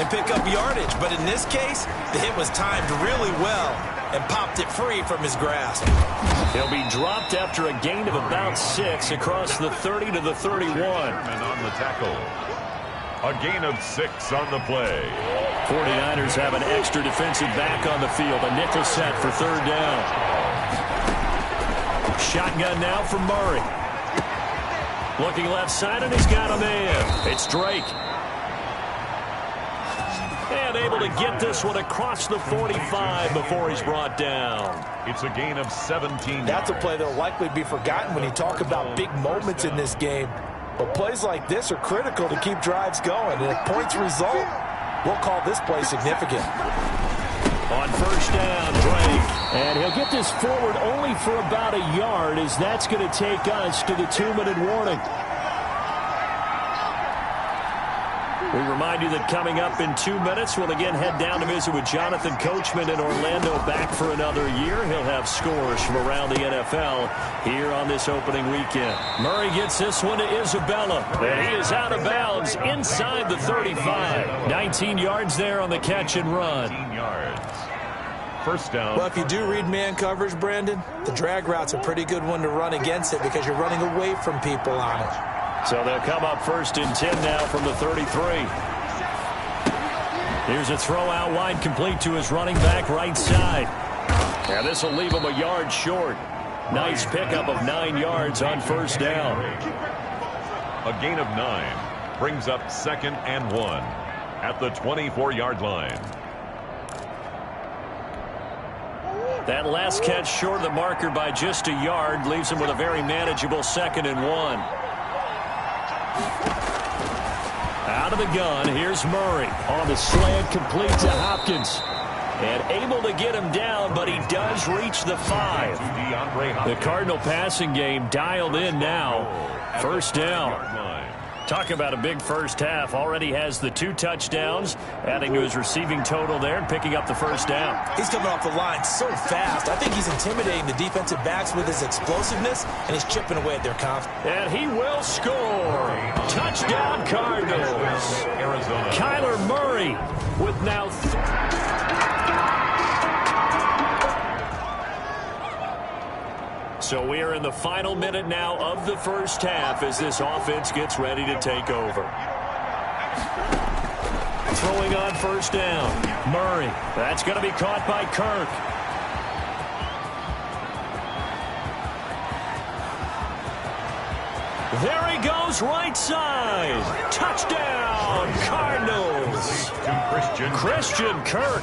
and pick up yardage. But in this case, the hit was timed really well and popped it free from his grasp. He'll be dropped after a gain of about 6 across the 30 to the 31. And on the tackle. A gain of 6 on the play. 49ers have an extra defensive back on the field. A nickel set for 3rd down. Shotgun now for Murray. Looking left side, and he's got a man. It's Drake. And able to get this one across the 45 before he's brought down. It's a gain of 17. That's a play that will likely be forgotten when you talk about big moments in this game. But plays like this are critical to keep drives going. And if points result, we'll call this play significant. On first down, Drake. And he'll get this forward only for about a yard, as that's going to take us to the 2-minute warning. We remind you that coming up in 2 minutes, we'll again head down to visit with Jonathan Coachman in Orlando, back for another year. He'll have scores from around the NFL here on this opening weekend. Murray gets this one to Isabella, and he is out of bounds inside the 35. 19 yards there on the catch and run. 19 yards. First down. Well, if you do read man coverage, Brandon, the drag route's a pretty good one to run against it because you're running away from people on it. So they'll come up 1st and 10 now from the 33. Here's a throw out wide, complete to his running back right side. Now this will leave him a yard short. Nice pickup of 9 yards on first down. A gain of 9 brings up 2nd and 1 at the 24-yard line. That last catch short of the marker by just a yard leaves him with a very manageable 2nd and 1. Out of the gun, here's Murray on the slant, complete to Hopkins. And able to get him down, but he does reach the 5. The Cardinal passing game dialed in now. First down. Talk about a big first half. Already has the 2 touchdowns, adding to his receiving total there and picking up the first down. He's coming off the line so fast. I think he's intimidating the defensive backs with his explosiveness, and he's chipping away at their confidence. And he will score. Touchdown Cardinals. Arizona. Kyler Murray with now So we are in the final minute now of the first half as this offense gets ready to take over. Throwing on first down. Murray. That's going to be caught by Kirk. There he goes, right side. Touchdown, Cardinals. Christian Kirk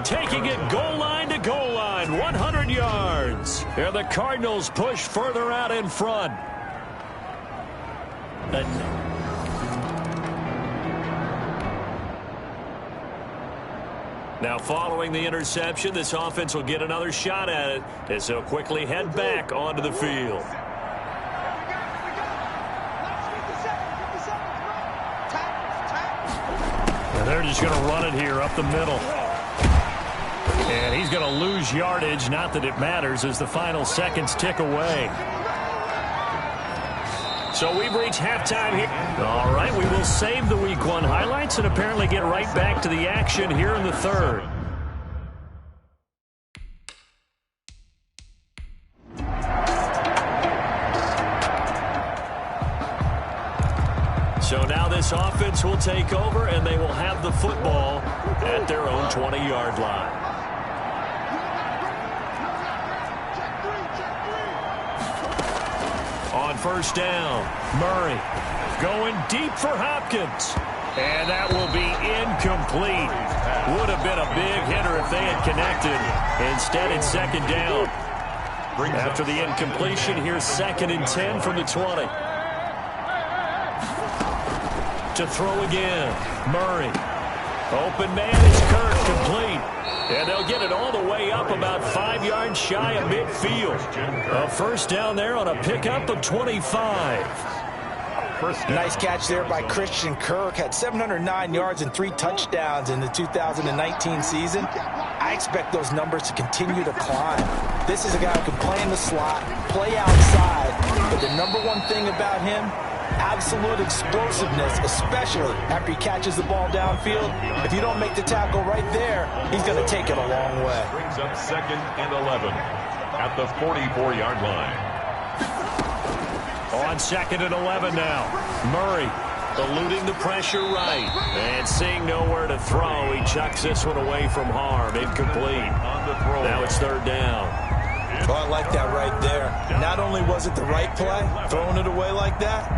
taking it goal line to goal line, 100 yards. Here the Cardinals push further out in front. Now following the interception, this offense will get another shot at it as they'll quickly head back onto the field. They're just going to run it here up the middle. And he's going to lose yardage. Not that it matters as the final seconds tick away. So we've reached halftime here. All right, we will save the Week 1 highlights and apparently get right back to the action here in the third. So now this offense will take over, and they will have the football at their own 20-yard line. On first down, Murray going deep for Hopkins. And that will be incomplete. Would have been a big hitter if they had connected. Instead, it's second down. After the incompletion, here's 2nd and 10 from the 20. To throw again, Murray. Open man is Kirk, complete. And they'll get it all the way up about 5 yards shy of midfield. A first down there on a pickup of 25. Nice catch there by Christian Kirk. Had 709 yards and 3 touchdowns in the 2019 season. I expect those numbers to continue to climb. This is a guy who can play in the slot, play outside. But the number one thing about him, absolute explosiveness, especially after he catches the ball downfield. If you don't make the tackle right there, he's going to take it a long way. Brings up 2nd and 11 at the 44-yard line. On 2nd and 11 now, Murray eluding the pressure right. And seeing nowhere to throw, he chucks this one away from harm. Incomplete. Now it's 3rd down. Oh, I like that right there. Not only was it the right play, throwing it away like that,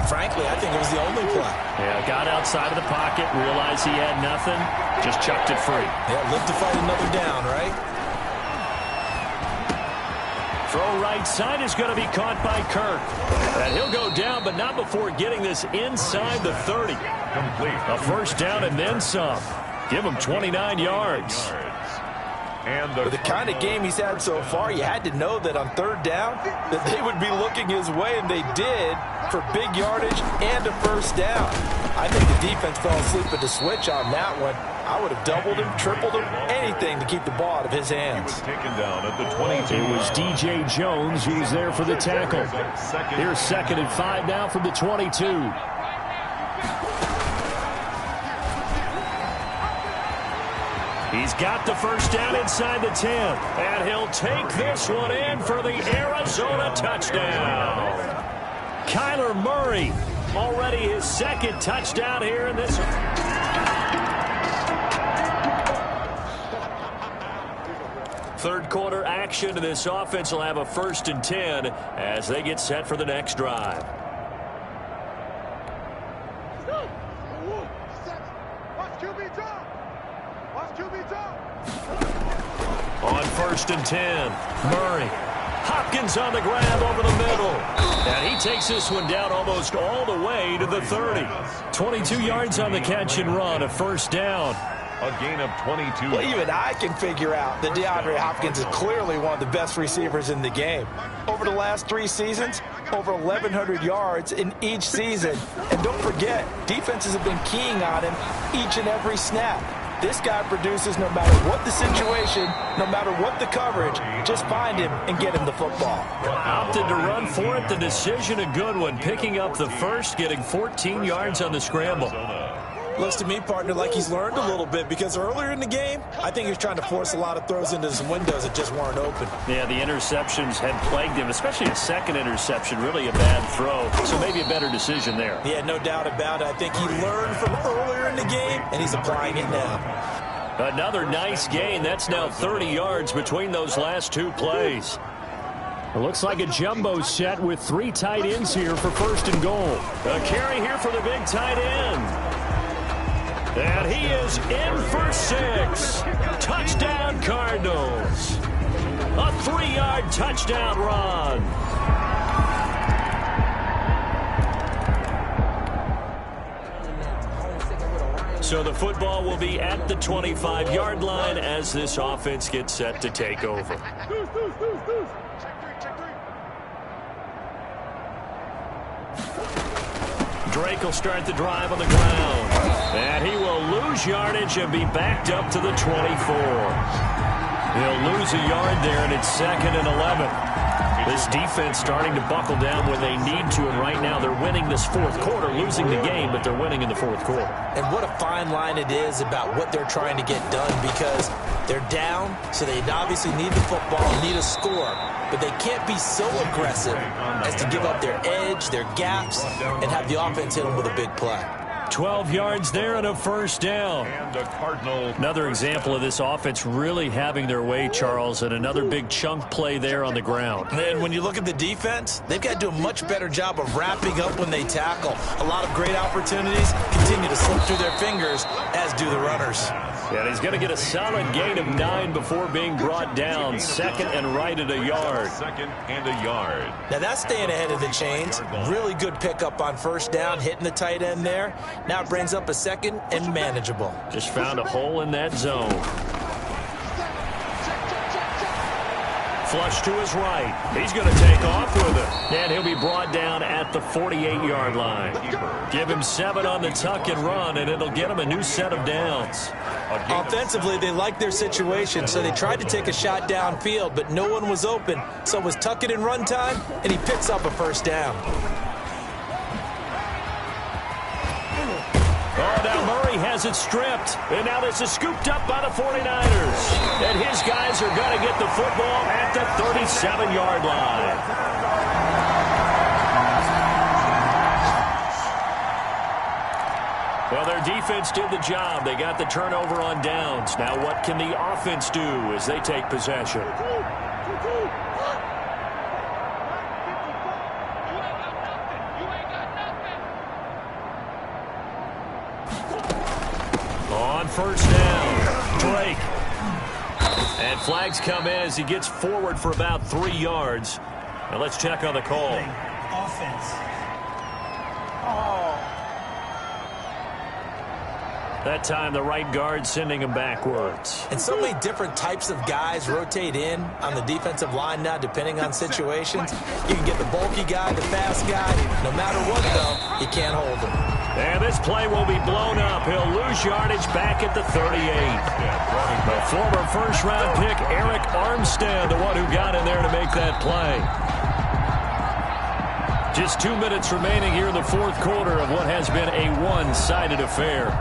frankly, I think it was the only play. Yeah, got outside of the pocket, realized he had nothing, just chucked it free. Yeah, live to fight another down, right? Throw right side is going to be caught by Kirk. And he'll go down, but not before getting this inside the 30. Complete. A first down and then some. Give him 29 yards. And with the kind of game he's had so far, you had to know that on 3rd down that they would be looking his way, and they did, for big yardage and a first down. I think the defense fell asleep at the switch on that one. I would have doubled him, tripled him, anything to keep the ball out of his hands. He was taken down at the 22. It was DJ Jones who was there for the tackle. Here's 2nd and 5 now from the 22. He's got the first down inside the 10. And he'll take this one in for the Arizona touchdown. Kyler Murray, already his 2nd touchdown here in this one. Third quarter action, and this offense will have a 1st and 10 as they get set for the next drive. On 1st and 10, Murray. Hopkins on the grab over the middle. And he takes this one down almost all the way to the 30. 22 yards on the catch and run, a first down. A gain of 22. Well, even I can figure out that DeAndre Hopkins is clearly one of the best receivers in the game. Over the last 3 seasons, over 1,100 yards in each season. And don't forget, defenses have been keying on him each and every snap. This guy produces no matter what the situation, no matter what the coverage. Just find him and get him the football. Opted to run for it. The decision a good one. Picking up the first, getting 14 yards on the scramble. Looks to me, partner, like he's learned a little bit, because earlier in the game, I think he was trying to force a lot of throws into some windows that just weren't open. Yeah, the interceptions had plagued him, especially a 2nd interception, really a bad throw. So maybe a better decision there. Yeah, no doubt about it. I think he learned from earlier in the game, and he's applying it now. Another nice gain. That's now 30 yards between those last 2 plays. It looks like a jumbo set with 3 tight ends here for 1st and goal. A carry here for the big tight end. And he is in for 6. Touchdown, Cardinals. A 3-yard touchdown run. So the football will be at the 25-yard line as this offense gets set to take over. Drake will start the drive on the ground. And he will lose yardage and be backed up to the 24. He'll lose a yard there, and it's 2nd and 11. This defense starting to buckle down when they need to, and right now they're winning this fourth quarter, losing the game, but they're winning in the fourth quarter. And what a fine line it is about what they're trying to get done, because they're down, so they obviously need the football, need a score, but they can't be so aggressive as to give up their edge, their gaps, and have the offense hit them with a big play. 12 yards there and a first down. Another example of this offense really having their way, Charles, and another big chunk play there on the ground. And when you look at the defense, they've got to do a much better job of wrapping up when they tackle. A lot of great opportunities continue to slip through their fingers, as do the runners. And he's going to get a solid gain of 9 before being brought down. Second and right at a yard. Second and a yard. Now that's staying ahead of the chains. Really good pickup on first down, hitting the tight end there. Now it brings up a second and manageable. Just found a hole in that zone. Flush to his right. He's going to take off with it. And he'll be brought down at the 48-yard line. Give him 7 on the tuck and run, and it'll get him a new set of downs. Offensively, they liked their situation, so they tried to take a shot downfield, but no one was open. So it was tuck it and run time, and he picks up a first down. Oh, now Murray has it stripped. And now this is scooped up by the 49ers. And his guys are going to get the football at the 37-yard line. Well, their defense did the job. They got the turnover on downs. Now what can the offense do as they take possession? On first down, Drake. And flags come in as he gets forward for about 3 yards. Now let's check on the call. Offense. That time the right guard sending him backwards. And so many different types of guys rotate in on the defensive line now, depending on situations. You can get the bulky guy, the fast guy. No matter what, though, you can't hold him. And this play will be blown up. He'll lose yardage back at the 38. The former first-round pick, Eric Armstead, the one who got in there to make that play. Just 2 minutes remaining here in the fourth quarter of what has been a one-sided affair.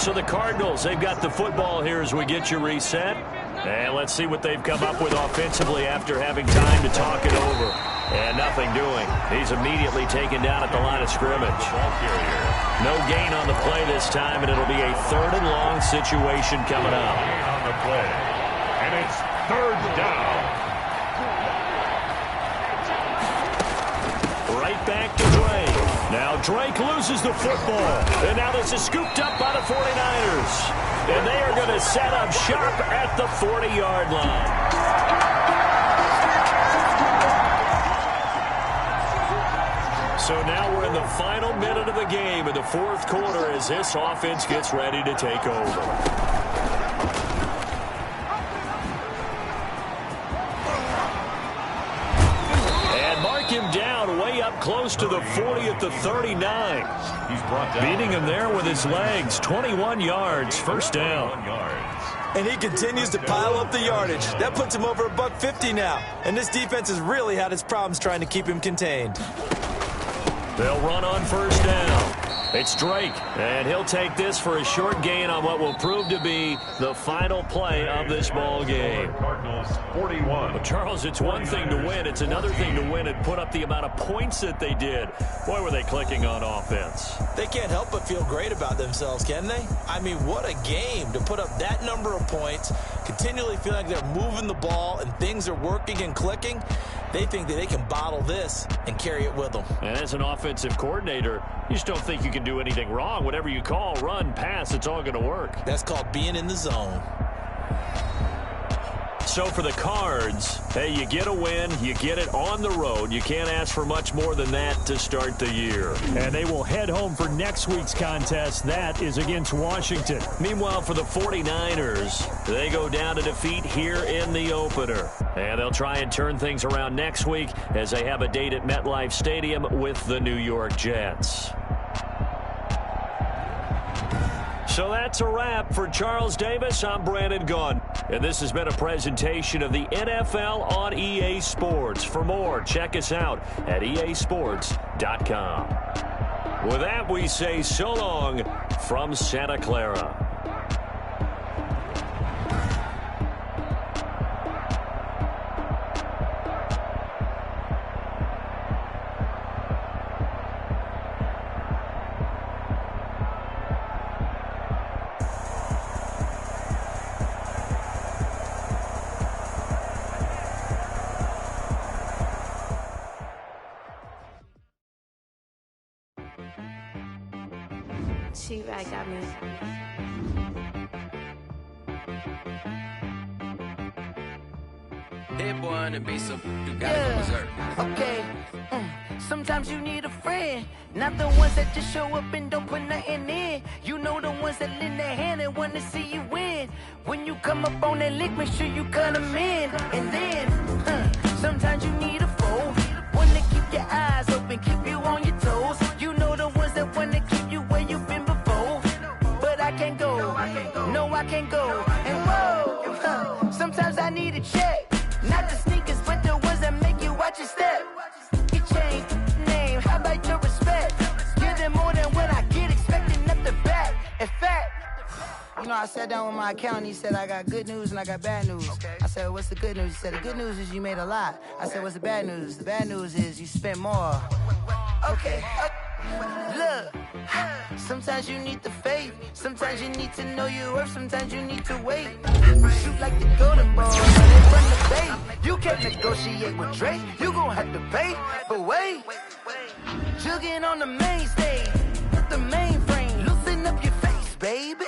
So the Cardinals, they've got the football here as we get you reset. And let's see what they've come up with offensively after having time to talk it over. And nothing doing. He's immediately taken down at the line of scrimmage. No gain on the play this time, and it'll be a 3rd and long situation coming up. On the play. And it's 3rd down. Right back to Drake. Now Drake loses the football. And now this is scooped up by the 49ers. And they are going to set up shop at the 40-yard line. So now we're in the final minute of the game in the fourth quarter as this offense gets ready to take over. And mark him down way up close to the 40 at the 39. He's brought down. Beating him there with his legs. 21 yards, first down. And he continues to pile up the yardage. That puts him over $150 now. And this defense has really had its problems trying to keep him contained. They'll run on first down. It's Drake, and he'll take this for a short gain on what will prove to be the final play of this ball game. Cardinals 41. Well, Charles, it's one thing to win. It's another thing to win and put up the amount of points that they did. Boy, were they clicking on offense. They can't help but feel great about themselves, can they? I mean, what a game to put up that number of points, continually feel like they're moving the ball and things are working and clicking. They think that they can bottle this and carry it with them. And as an offensive coordinator, you just don't think you can do anything wrong. Whatever you call, run, pass, it's all going to work. That's called being in the zone. So for the Cards, hey, you get a win, you get it on the road. You can't ask for much more than that to start the year. And they will head home for next week's contest. That is against Washington. Meanwhile, for the 49ers, they go down to defeat here in the opener. And they'll try and turn things around next week as they have a date at MetLife Stadium with the New York Jets. So that's a wrap for Charles Davis. I'm Brandon Gunn. And this has been a presentation of the NFL on EA Sports. For more, check us out at easports.com. With that, we say so long from Santa Clara. T-Rag got me. That boy on the beat, so you gotta go berserk. Okay. Sometimes you need a friend, not the ones that just show up and don't put nothing in. You know the ones that lend their hand and want to see you win. When you come up on that lick, make sure you cut them in. And then, sometimes you need a foe, one to keep your eyes open, keep you on your toes. You know the ones that want to keep you where you've been before. But I can't go, no I can't go. And whoa, sometimes I need a check. Not the sneakers, but the ones that make you watch your step. You change name, how about your respect? Give them more than what I get, expecting nothing back. In fact, you know, I sat down with my accountant, he said I got good news and I got bad news. I said, what's the good news? He said, the good news is you made a lot. I said, what's the bad news? The bad news is you spent more. Okay. Look, sometimes you need the faith, sometimes you need to know your worth, sometimes you need to wait. Shoot like the golden ball, but they run the bait. You can't negotiate with Drake, you gon' have to pay. But wait, jugging on the main stage, the mainframe, loosen up your face, baby.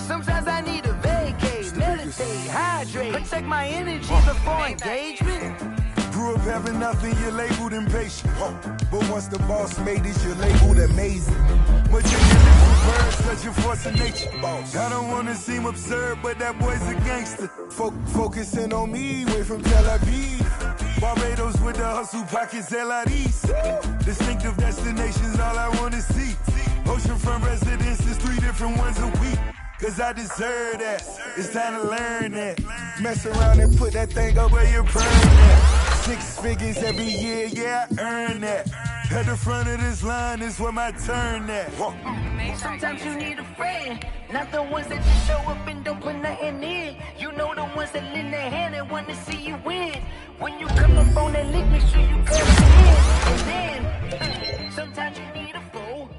Sometimes I need a vacate, meditate, hydrate, protect my energy before engagement. Grew up having nothing, you're labeled impatient. But once the boss made it, you're labeled amazing. Meticulous words, such a force of nature. I don't wanna seem absurd, but that boy's a gangster. Focusing on me, way from Tel Aviv. Barbados with the hustle pockets, LIDs. Distinctive destinations, all I wanna see. Oceanfront residences, 3 different ones a week. Cause I deserve that, it's time to learn that. Mess around and put that thing up where you burn that. 6 figures every year, yeah, I earn that. At the front of this line is where my turn at. Sometimes you need a friend, not the ones that just show up and don't put nothing in. You know the ones that lend their hand and want to see you win. When you come up on that lick, make sure you cut it in. And then, sometimes you need a foe.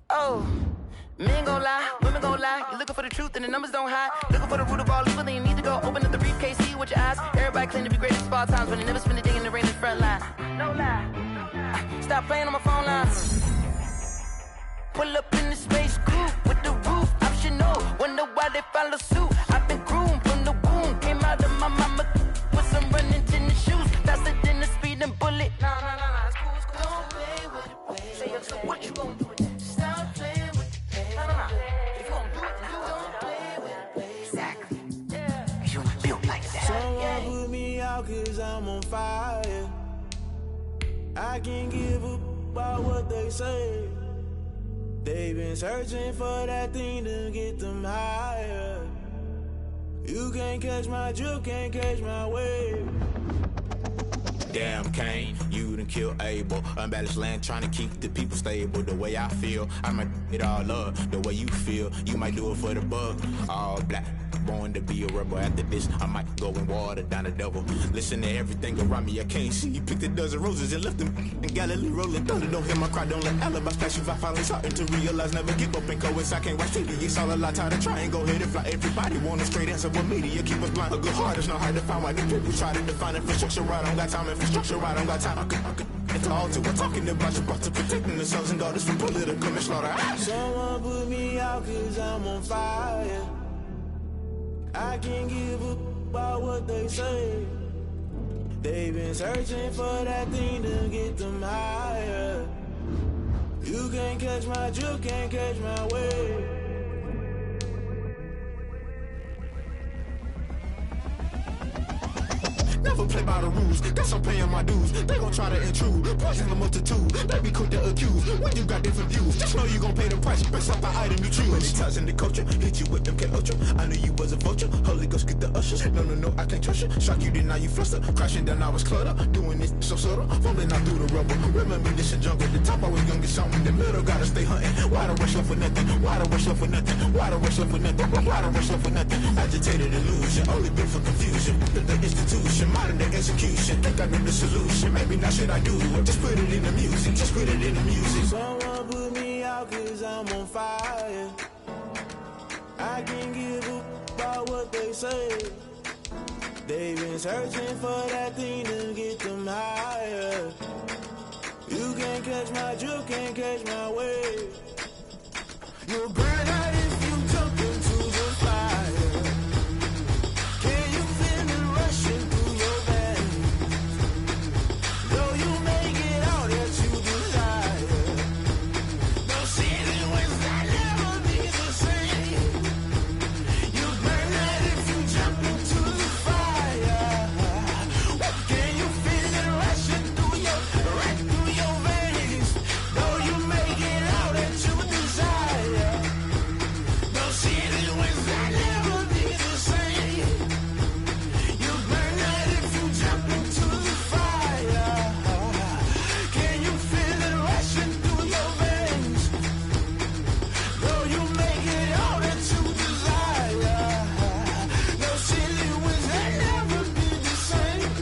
Oh. Men gon' lie, women gon' lie. You're looking for the truth and the numbers don't hide. Looking for the root of all evil, then you need to go open up the briefcase, see with your eyes. Everybody claim to be great at all times, but they never spend a day in the rain in the front line. No lie. Stop playing on my phone line. Pull up in the space coupe with the roof optional. Wonder why they follow suit. I've been groomed from the womb. Came out of my mama with some running tennis shoes. Faster than the speeding bullet. Nah, it's cool, it's cool. Don't play with it, play. Say so what you gon' do with that? Stop playing with it. If you gon' do it, then don't play with it. Exactly. Yeah. You built like that. Someone put me out cause I'm on fire. I can't give up about what they say. They've been searching for that thing to get them higher. You can't catch my drift, can't catch my wave. Damn Kane, you done killed Abel. Unbalanced land trying to keep the people stable. The way I feel, I might it all up. The way you feel, you might do it for the bug. All black, born to be a rebel. After this, I might go and water down the devil. Listen to everything around me, I can't see. Picked a dozen roses and left them in Galilee rolling thunder. Don't hear my cry, don't let alibis flash. If I finally starting to realize, never give up and coexist. I can't watch TV, it's all a lot. Tired of trying, go ahead and fly. Everybody want a straight answer, but media keep us blind. A good heart is not hard to find. Why the people try to define infrastructure right? I don't got time, infrastructure right, I don't got time. I could it's all to we're talking about your brother protecting the sons and daughters from political and slaughter. Someone put me out cause I'm on fire. I can't give up about what they say. They've been searching for that thing to get them higher. You can't catch my drift, can't catch my wave. never play by the rules. Guess I'm paying my dues. They gon' try to intrude, poison the multitude. They be quick to accuse when you got different views. Just know you gon' pay the price based off the item you choose. Many times in the culture, hit you with them K Ultra. I knew you was a vulture. Holy Ghost get the ushers. No, I can't trust you. Shock you, then now you fluster. Crashing down, I was clutter. Doing this so subtle, fumbling out through the rubble. Remember this in jungle. The top I was young and something. In the middle, gotta stay hunting. Why the rush up for nothing? Why the rush up for nothing? Why the rush up for nothing? Why the rush up for nothing? Agitated illusion, only been for confusion. The institution, modern day execution. Think I know the solution. Maybe now should I do it? Just put it in the music. Just put it in the music. Someone put me out 'cause I'm on fire. I can't give up about what they say. They've been searching for that thing to get them higher. You can't catch my drift, can't catch my wave. You'll burn out if you jump into the fire. Can you feel it rushing through your veins? Though you may get all that you desire, no ceiling was I'll never be the same. You burn out if you jump into the fire. Can you feel it rushing through your veins? Though you may get all that you desire, no ceiling was I'll never be the same. You burn out if you jump into the fire. Can you feel it rushing through your veins? Though you may get all that you desire, no ceiling was I'll never be the same.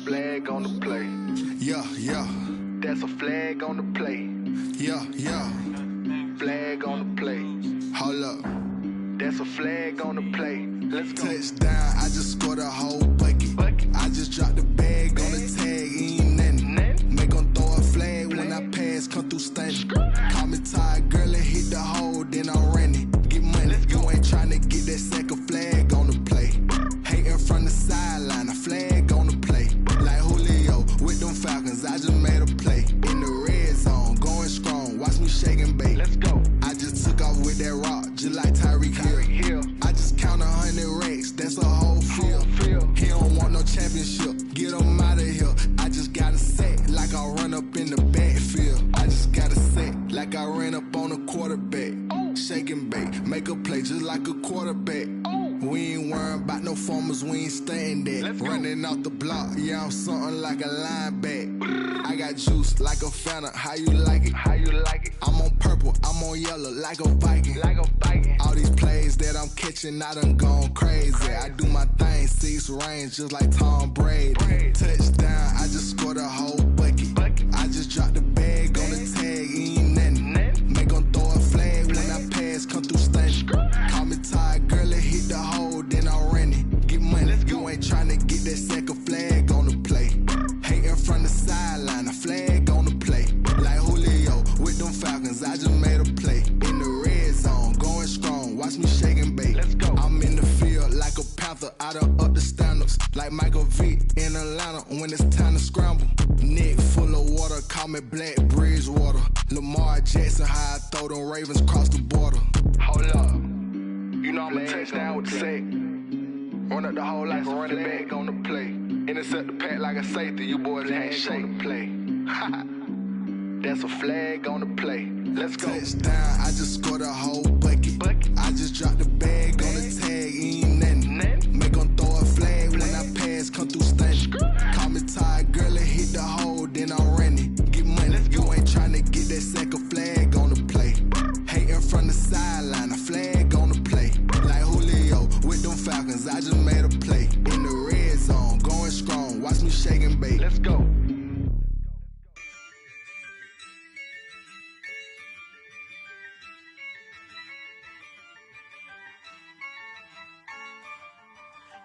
Flag on the play. Yeah. That's a flag on the play. Yeah. Flag on the play. Hold up. That's a flag on the play. Let's go. Touchdown, I just scored a whole bucket. I just dropped the bag on the tag, ain't nothing. Make 'em throw a flag when I pass, come through stunning. Call me tired, girl, and hit the hole, then I'm running. Get money, you ain't tryna get that second flag on the play. Hating from the sideline, a flag on the play. Like Julio with them Falcons, I just made a play. In the red zone, going strong, watch me shake and bake. Let's go. I just took off with that rock, just like Tyreek Hill. I just count 100 racks, that's a whole field. He don't want no championship, get him out of here. I just gotta set like I run up in the backfield. I just gotta set like I ran up on a quarterback. Shake and bake, make a play just like a quarterback. We ain't worrying about no formers, we ain't staying there. Running off the block, yeah, I'm something like a linebacker. I got juice like a Fanta, how you like it? I'm on purple, I'm on yellow like a Viking. All these plays that I'm catching, I done gone crazy. I do my thing, 6 range just like Tom Brady. Touchdown, I just scored a whole bucket. I just dropped the bag on the tag, ain't nothing. Make 'em throw a flag when I pass, come through stunning. Call me tired, girl, and hit the hole, then I'm running. Get money, you ain't tryna get that second flag on the play. Hating from the sideline, a flag on the play. Like Julio with them Falcons, I just made a play. In the red zone, going strong, watch me shake and bake. I'm in the field like a panther, I done up the standards. Like Michael Vick in Atlanta when it's time to scramble. Neck full of water, call me Black Bridgewater. Lamar Jackson, how I throw them Ravens cross the border. Hold up. You know I'm a touchdown with the sack. Run up the hole like a running back on the play. Intercept the pack like a safety. You boys can't shake the play. That's a flag on the play. Let's go. Touchdown, I just scored a whole bucket. I just dropped the bag on the tag, ain't nothing. Make 'em throw a flag when I pass, come through stunning. Call me tired, girl, and hit the hole, then I'm running. Get money, you ain't tryna get that second flag on the play. Hating from the sideline, a flag on the play. Like Julio with them Falcons, I just made a play. In the red zone, going strong, watch me shake and bake. Let's go.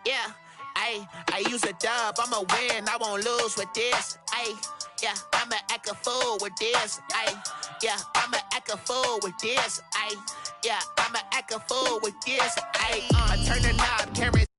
Yeah, I use a dub, I'ma win, I won't lose with this. Ayy, Yeah, I'ma act a fool with this. Ay, yeah, I'ma act a fool with this. Ay, yeah, I'ma act a fool with this. Ay, turn the knob, carry.